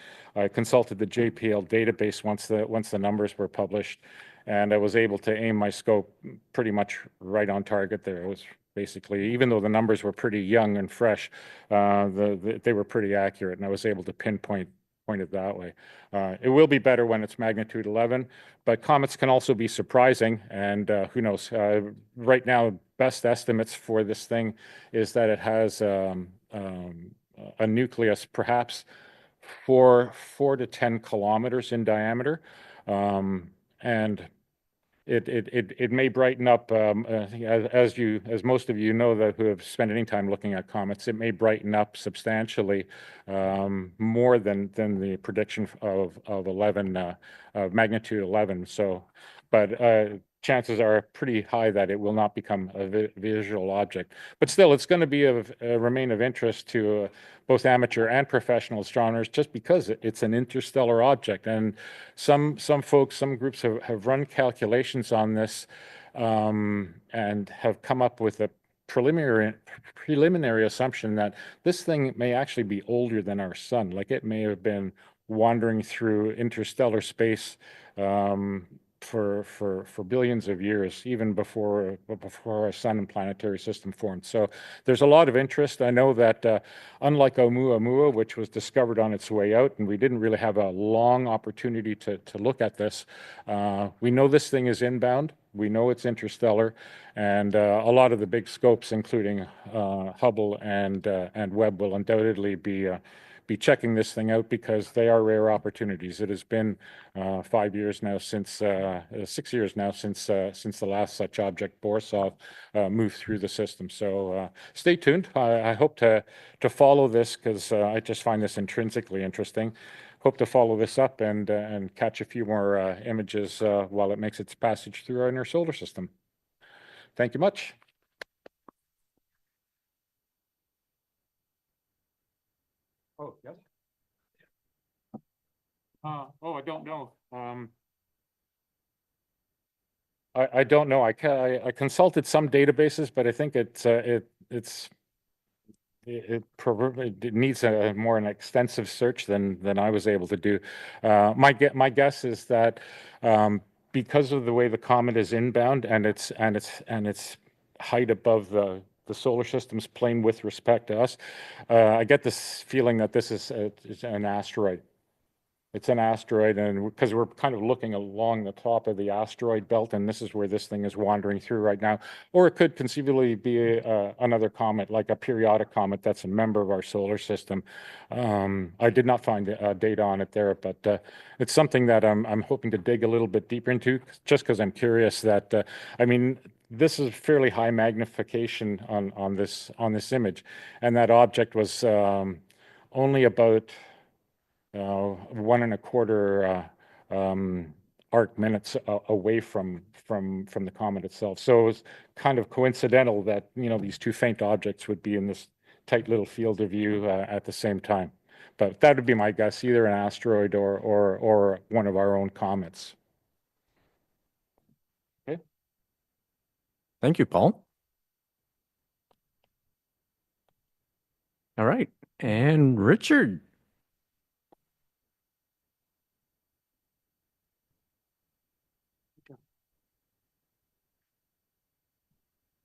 consulted the JPL database once the numbers were published, and I was able to aim my scope pretty much right on target there. It was basically, even though the numbers were pretty young and fresh, they were pretty accurate, and I was able to pinpoint point it that way. It will be better when it's magnitude 11, but comets can also be surprising, and who knows? Right now, best estimates for this thing is that it has a nucleus perhaps 4 to 10 kilometers in diameter, and it may brighten up, as most of you know that who have spent any time looking at comets, it may brighten up substantially more than the prediction of 11 of magnitude 11. So, but chances are pretty high that it will not become a visual object. But still, it's going to be remain of interest to both amateur and professional astronomers, just because it's an interstellar object. And some folks, some groups have run calculations on this and have come up with a preliminary assumption that this thing may actually be older than our sun. Like, it may have been wandering through interstellar space for billions of years, even before our sun and planetary system formed. So there's a lot of interest. I know that unlike Oumuamua, which was discovered on its way out, and we didn't really have a long opportunity to look at this, we know this thing is inbound. We know it's interstellar, and a lot of the big scopes, including Hubble and Webb, will undoubtedly be checking this thing out, because they are rare opportunities. It has been 5 years now since 6 years now since the last such object, Borisov, moved through the system. So stay tuned. I hope to follow this, because I just find this intrinsically interesting. Hope to follow this up and catch a few more images while it makes its passage through our inner solar system. Thank you much. Oh, yes. I don't know. I don't know. I consulted some databases, but I think it needs a more an extensive search than I was able to do. My guess is that because of the way the comet is inbound and its height above the solar system's plane with respect to us, I get this feeling that this is an asteroid. It's an asteroid, and because we're kind of looking along the top of the asteroid belt, and this is where this thing is wandering through right now. Or it could conceivably be another comet, like a periodic comet that's a member of our solar system. I did not find data on it there, but it's something that I'm hoping to dig a little bit deeper into, just because I'm curious that, I mean, this is fairly high magnification on this image, and that object was only about 1.25 arc minutes away from the comet itself. So it was kind of coincidental that, you know, these two faint objects would be in this tight little field of view at the same time. But that would be my guess, either an asteroid or one of our own comets. Okay. Thank you, Paul. All right. And Richard.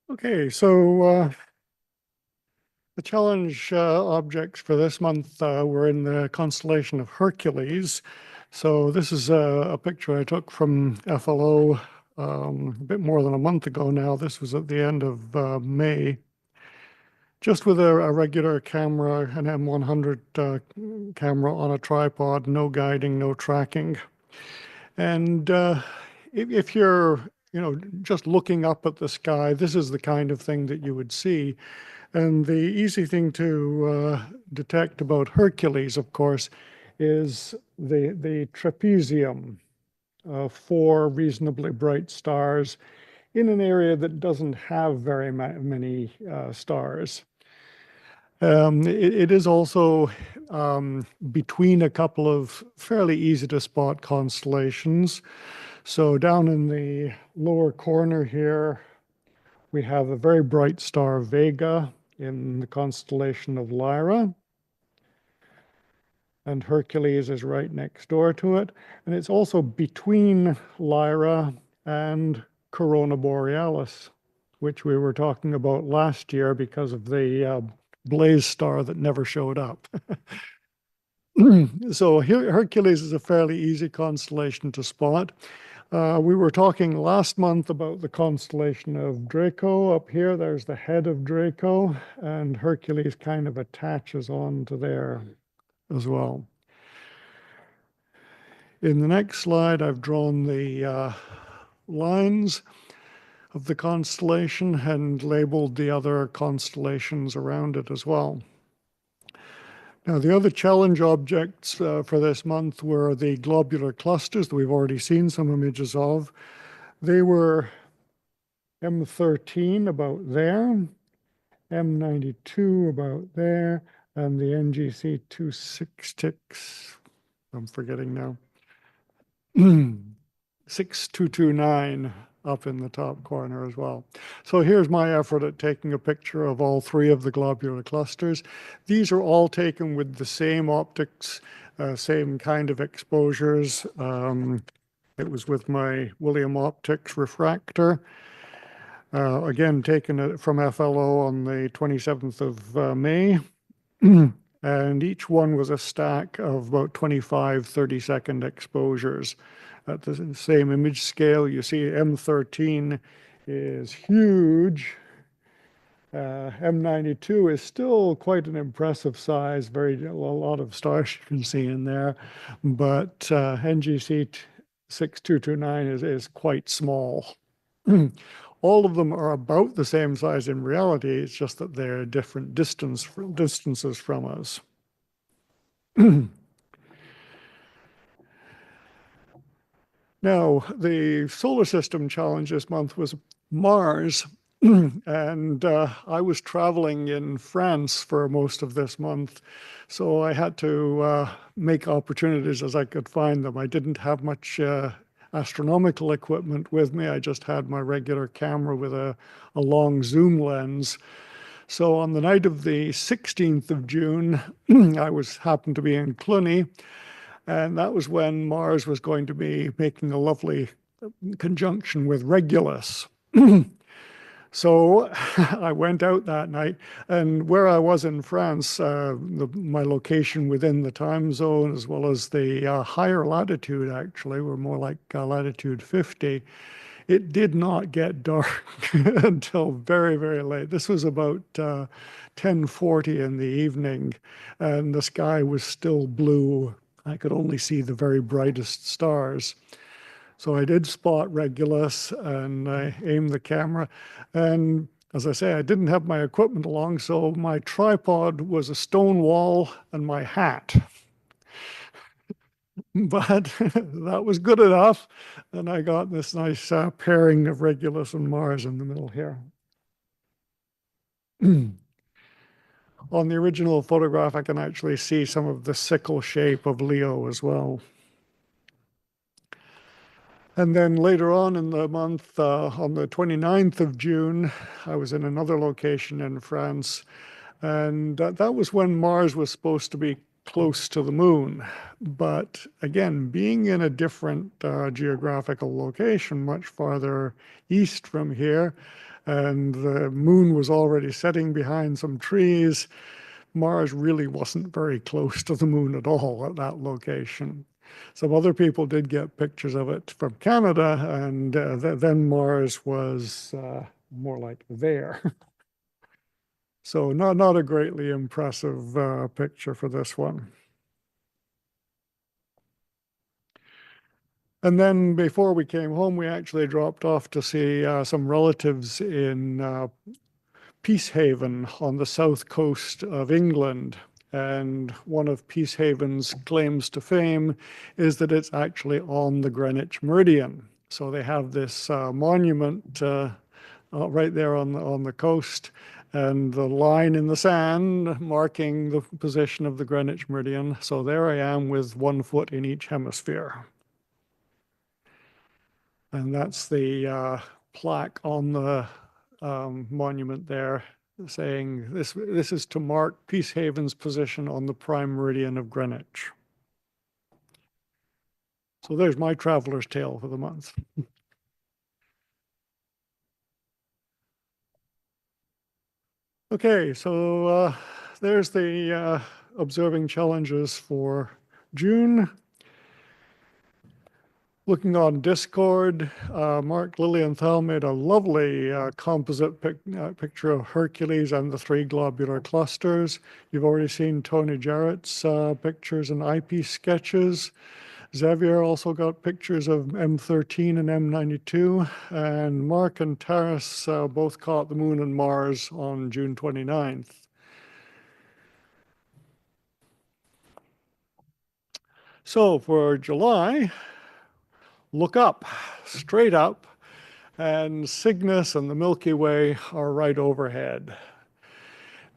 Okay, so the challenge objects for this month were in the constellation of Hercules. So this is a picture I took from FLO a bit more than a month ago now. This was at the end of May. Just with a regular camera, an M100 camera on a tripod, no guiding, no tracking. And if you're just looking up at the sky, this is the kind of thing that you would see. And the easy thing to detect about Hercules, of course, is the trapezium, 4 reasonably bright stars in an area that doesn't have very many stars. It is also between a couple of fairly easy to spot constellations. So down in the lower corner here, we have a very bright star, Vega, in the constellation of Lyra. And Hercules is right next door to it. And it's also between Lyra and Corona Borealis, which we were talking about last year because of the blaze star that never showed up. So Hercules is a fairly easy constellation to spot. We were talking last month about the constellation of Draco. Up here, there's the head of Draco, and Hercules kind of attaches on to there as well. In the next slide, I've drawn the lines of the constellation and labeled the other constellations around it as well. Now, the other challenge objects for this month were the globular clusters that we've already seen some images of. They were M13 about there, M92 about there, and the NGC 266, I'm forgetting now, 6229 up in the top corner as well. So here's my effort at taking a picture of all three of the globular clusters. These are all taken with the same optics, same kind of exposures. It was with my William Optics refractor. Again, taken from FLO on the 27th of May. And each one was a stack of about 25, 30-second exposures. At the same image scale, you see M13 is huge. M92 is still quite an impressive size, a lot of stars you can see in there, but NGC 6229 is quite small. All of them are about the same size in reality, it's just that they're different distances from us. Now, the solar system challenge this month was Mars, and I was traveling in France for most of this month, so I had to make opportunities as I could find them. I didn't have much astronomical equipment with me. I just had my regular camera with a long zoom lens. So on the night of the 16th of June, I happened to be in Cluny, and that was when Mars was going to be making a lovely conjunction with Regulus. So I went out that night, and where I was in France, my location within the time zone, as well as the higher latitude, actually, were more like latitude 50, it did not get dark until very, very late. This was about 10:40 in the evening, and the sky was still blue. I could only see the very brightest stars. So I did spot Regulus, and I aimed the camera. And as I say, I didn't have my equipment along, so my tripod was a stone wall and my hat. But that was good enough, and I got this nice pairing of Regulus and Mars in the middle here. On the original photograph, I can actually see some of the sickle shape of Leo as well. And then later on in the month, on the 29th of June, I was in another location in France, and that was when Mars was supposed to be close to the moon. But again, being in a different geographical location, much farther east from here, and the moon was already setting behind some trees, Mars really wasn't very close to the moon at all at that location. Some other people did get pictures of it from Canada, and then Mars was more like there. So not a greatly impressive picture for this one. And then before we came home, we actually dropped off to see some relatives in Peacehaven on the south coast of England. And one of Peacehaven's claims to fame is that it's actually on the Greenwich Meridian. So they have this monument right there on the coast, and the line in the sand marking the position of the Greenwich Meridian. So there I am with 1 foot in each hemisphere. And that's the plaque on the monument there, saying this is to mark Peacehaven's position on the prime meridian of Greenwich. So there's my traveler's tale for the month. Okay, so there's the observing challenges for June. Looking on Discord, Mark Lilienthal made a lovely composite picture of Hercules and the three globular clusters. You've already seen Tony Jarrett's pictures and eyepiece sketches. Xavier also got pictures of M13 and M92, and Mark and Taras both caught the Moon and Mars on June 29th. So for July, look up, straight up, and Cygnus and the Milky Way are right overhead.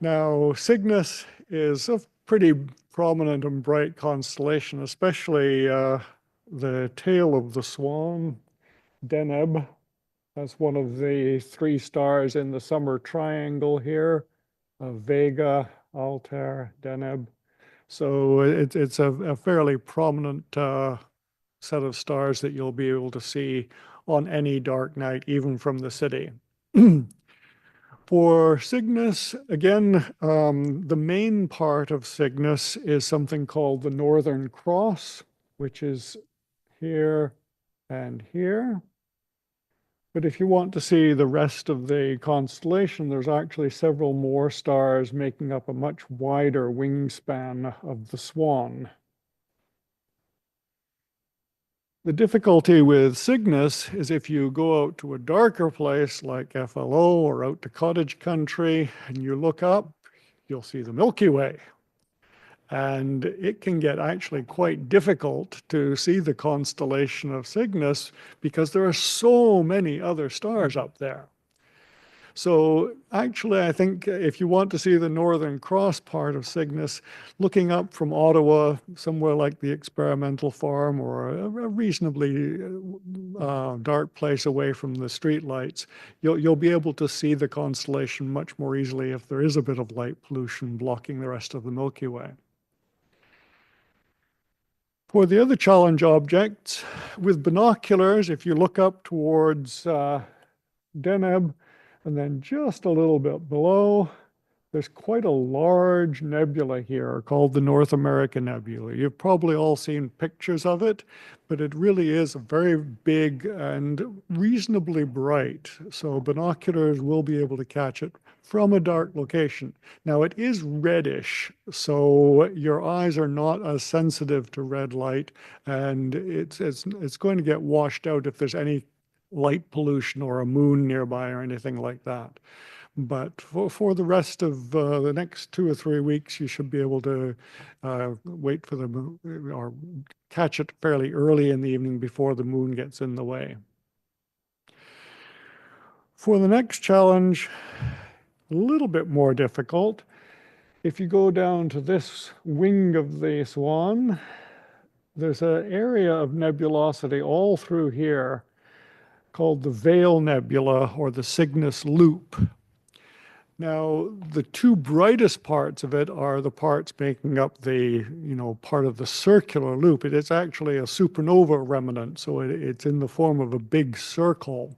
Now, Cygnus is a pretty prominent and bright constellation, especially the tail of the swan, Deneb. That's one of the three stars in the summer triangle here, Vega, Altair, Deneb. So it's a fairly prominent set of stars that you'll be able to see on any dark night, even from the city. For Cygnus, again, the main part of Cygnus is something called the Northern Cross, which is here and here. But if you want to see the rest of the constellation, there's actually several more stars making up a much wider wingspan of the swan. The difficulty with Cygnus is if you go out to a darker place like FLO or out to cottage country and you look up, you'll see the Milky Way. And it can get actually quite difficult to see the constellation of Cygnus because there are so many other stars up there. So actually, I think if you want to see the Northern Cross part of Cygnus, looking up from Ottawa, somewhere like the experimental farm or a reasonably dark place away from the streetlights, you'll be able to see the constellation much more easily if there is a bit of light pollution blocking the rest of the Milky Way. For the other challenge objects, with binoculars, if you look up towards Deneb, and then just a little bit below, there's quite a large nebula here called the North American Nebula. You've probably all seen pictures of it, but it really is very big and reasonably bright. So binoculars will be able to catch it from a dark location. Now it is reddish, so your eyes are not as sensitive to red light, and it's going to get washed out if there's any light pollution or a moon nearby or anything like that. But for the rest of the next 2 or 3 weeks, you should be able to wait for the moon or catch it fairly early in the evening before the moon gets in the way. For the next challenge, a little bit more difficult. If you go down to this wing of the swan, there's an area of nebulosity all through here called the Veil Nebula or the Cygnus Loop. Now, the two brightest parts of it are the parts making up the, part of the circular loop. It is actually a supernova remnant, so it's in the form of a big circle.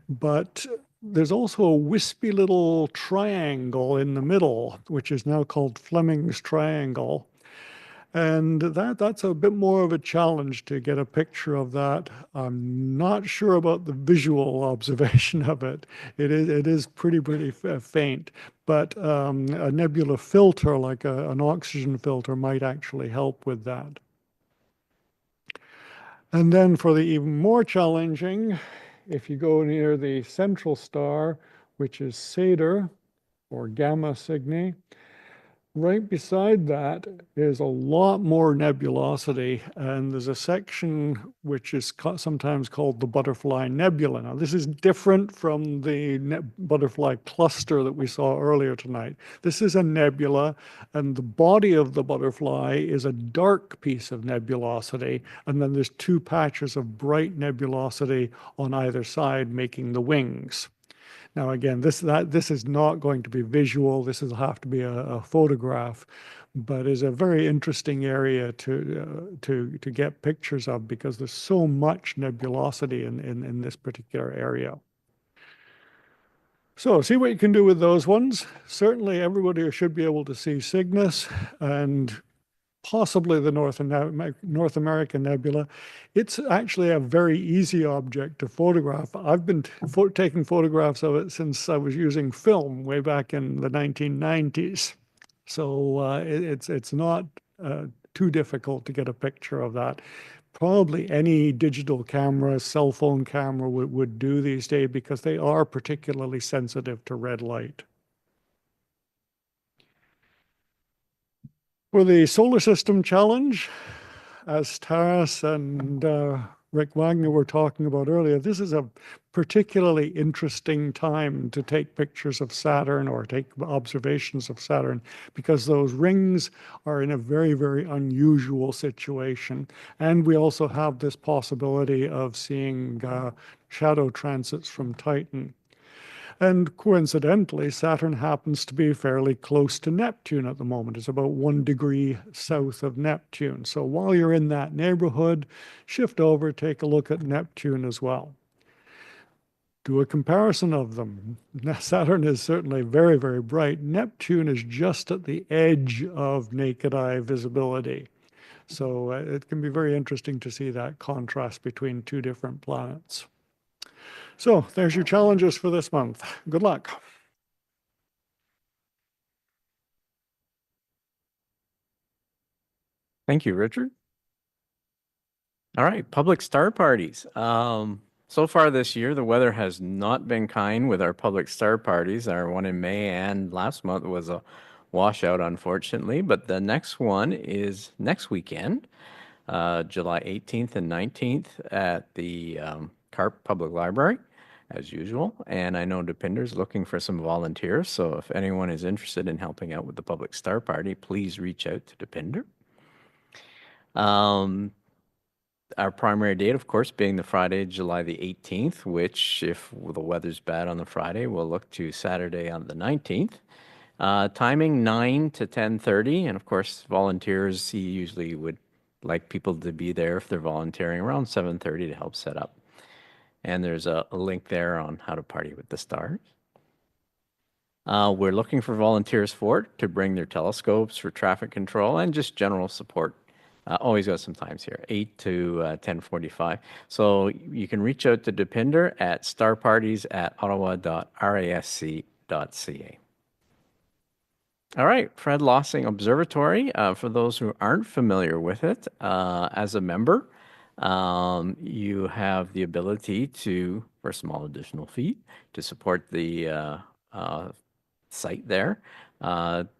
But there's also a wispy little triangle in the middle, which is now called Fleming's Triangle. And that's a bit more of a challenge to get a picture of that. I'm not sure about the visual observation of it. It is pretty faint, but a nebula filter like an oxygen filter might actually help with that. And then for the even more challenging, if you go near the central star, which is Satyr or Gamma Cygni, right beside that is a lot more nebulosity, and there's a section which is sometimes called the Butterfly Nebula. Now, this is different from the butterfly cluster that we saw earlier tonight. This is a nebula, and the body of the butterfly is a dark piece of nebulosity, and then there's two patches of bright nebulosity on either side making the wings. Now, again, this is not going to be visual. This will have to be a photograph, but is a very interesting area to get pictures of because there's so much nebulosity in this particular area. So see what you can do with those ones. Certainly everybody should be able to see Cygnus and possibly the North American Nebula. It's actually a very easy object to photograph. I've been taking photographs of it since I was using film way back in the 1990s. So it's not too difficult to get a picture of that. Probably any digital camera, cell phone camera would do these days because they are particularly sensitive to red light. For the Solar System Challenge, as Taras and Rick Wagner were talking about earlier, this is a particularly interesting time to take pictures of Saturn or take observations of Saturn because those rings are in a very, very unusual situation. And we also have this possibility of seeing shadow transits from Titan. And coincidentally, Saturn happens to be fairly close to Neptune at the moment. It's about 1 degree south of Neptune. So while you're in that neighborhood, shift over, take a look at Neptune as well. Do a comparison of them. Saturn is certainly very, very bright. Neptune is just at the edge of naked eye visibility. So it can be very interesting to see that contrast between two different planets. So there's your challenges for this month. Good luck. Thank you, Richard. All right, public star parties. So far this year, the weather has not been kind with our public star parties. Our one in May and last month was a washout, unfortunately, but the next one is next weekend, July 18th and 19th at the Carp Public Library, as usual. And I know Dipinder's looking for some volunteers, so if anyone is interested in helping out with the public star party, please reach out to Dipinder. Our primary date, of course, being the Friday, July the 18th, which, if the weather's bad on the Friday, we'll look to Saturday on the 19th. Timing 9 to 10:30, and of course, volunteers, he usually would like people to be there if they're volunteering around 7:30 to help set up. And there's a link there on how to party with the stars. We're looking for volunteers for it to bring their telescopes for traffic control and just general support. Always got some times here, 8 to 10:45. So you can reach out to Dipinder at starparties@ottawa.rasc.ca. All right, Fred Lossing Observatory. For those who aren't familiar with it, as a member, you have the ability to, for a small additional fee, to support the site there,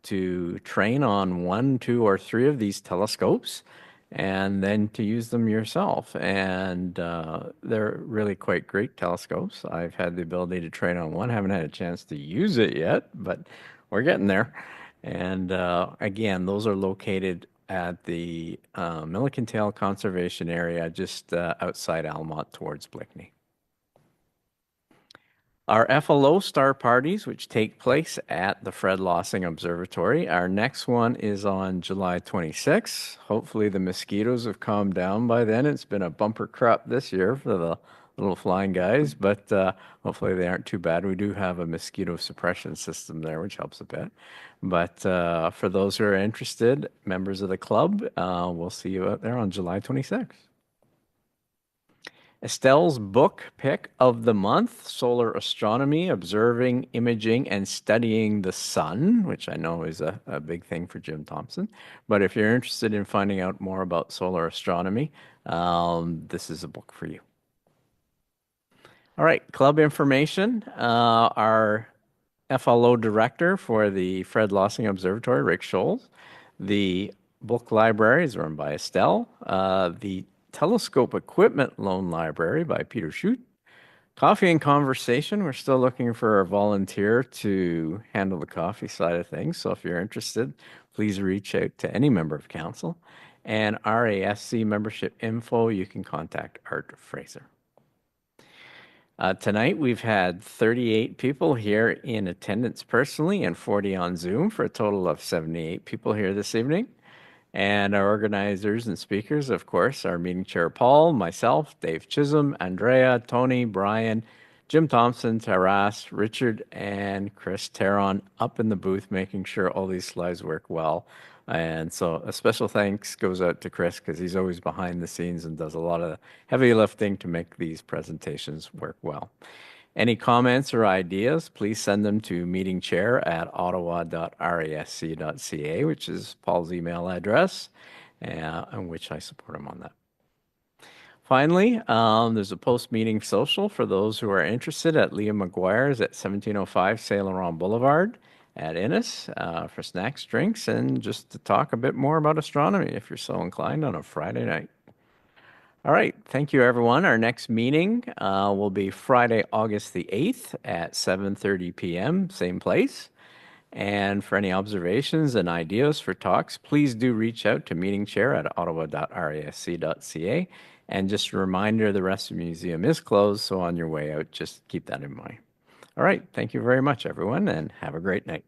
to train on 1, 2, or 3 of these telescopes, and then to use them yourself. And they're really quite great telescopes. I've had the ability to train on one, haven't had a chance to use it yet, but we're getting there. And again, those are located at the Milliken Tail Conservation Area, just outside Almont towards Blickney. Our FLO star parties, which take place at the Fred Lossing Observatory. Our next one is on July 26th. Hopefully the mosquitoes have calmed down by then. It's been a bumper crop this year for the little flying guys, but hopefully they aren't too bad. We do have a mosquito suppression system there, which helps a bit. But for those who are interested, members of the club, we'll see you out there on July 26th. Estelle's book pick of the month, Solar Astronomy, Observing, Imaging, and Studying the Sun, which I know is a big thing for Jim Thompson. But if you're interested in finding out more about solar astronomy, this is a book for you. All right, club information. Our FLO director for the Fred Lossing Observatory, Rick Scholes. The book library is run by Estelle. The Telescope Equipment Loan Library by Peter Schut. Coffee and Conversation. We're still looking for a volunteer to handle the coffee side of things. So if you're interested, please reach out to any member of council. And RASC membership info, you can contact Art Fraser. Tonight, we've had 38 people here in attendance personally and 40 on Zoom for a total of 78 people here this evening. And our organizers and speakers, of course, our meeting chair Paul, myself, Dave Chisholm, Andrea, Tony, Brian, Jim Thompson, Horace, Richard, and Chris Terron up in the booth, making sure all these slides work well. And so a special thanks goes out to Chris because he's always behind the scenes and does a lot of heavy lifting to make these presentations work well. Any comments or ideas, please send them to meetingchair@ottawa.rasc.ca, which is Paul's email address, and which I support him on that. Finally, there's a post-meeting social for those who are interested at Liam McGuire's at 1705 Saint Laurent Boulevard at Innis for snacks, drinks, and just to talk a bit more about astronomy if you're so inclined on a Friday night. All right, thank you, everyone. Our next meeting will be Friday, August the 8th at 7:30 p.m., same place. And for any observations and ideas for talks, please do reach out to meetingchair@ottawa.rasc.ca. And just a reminder, the rest of the museum is closed, so on your way out, just keep that in mind. All right, thank you very much, everyone, and have a great night.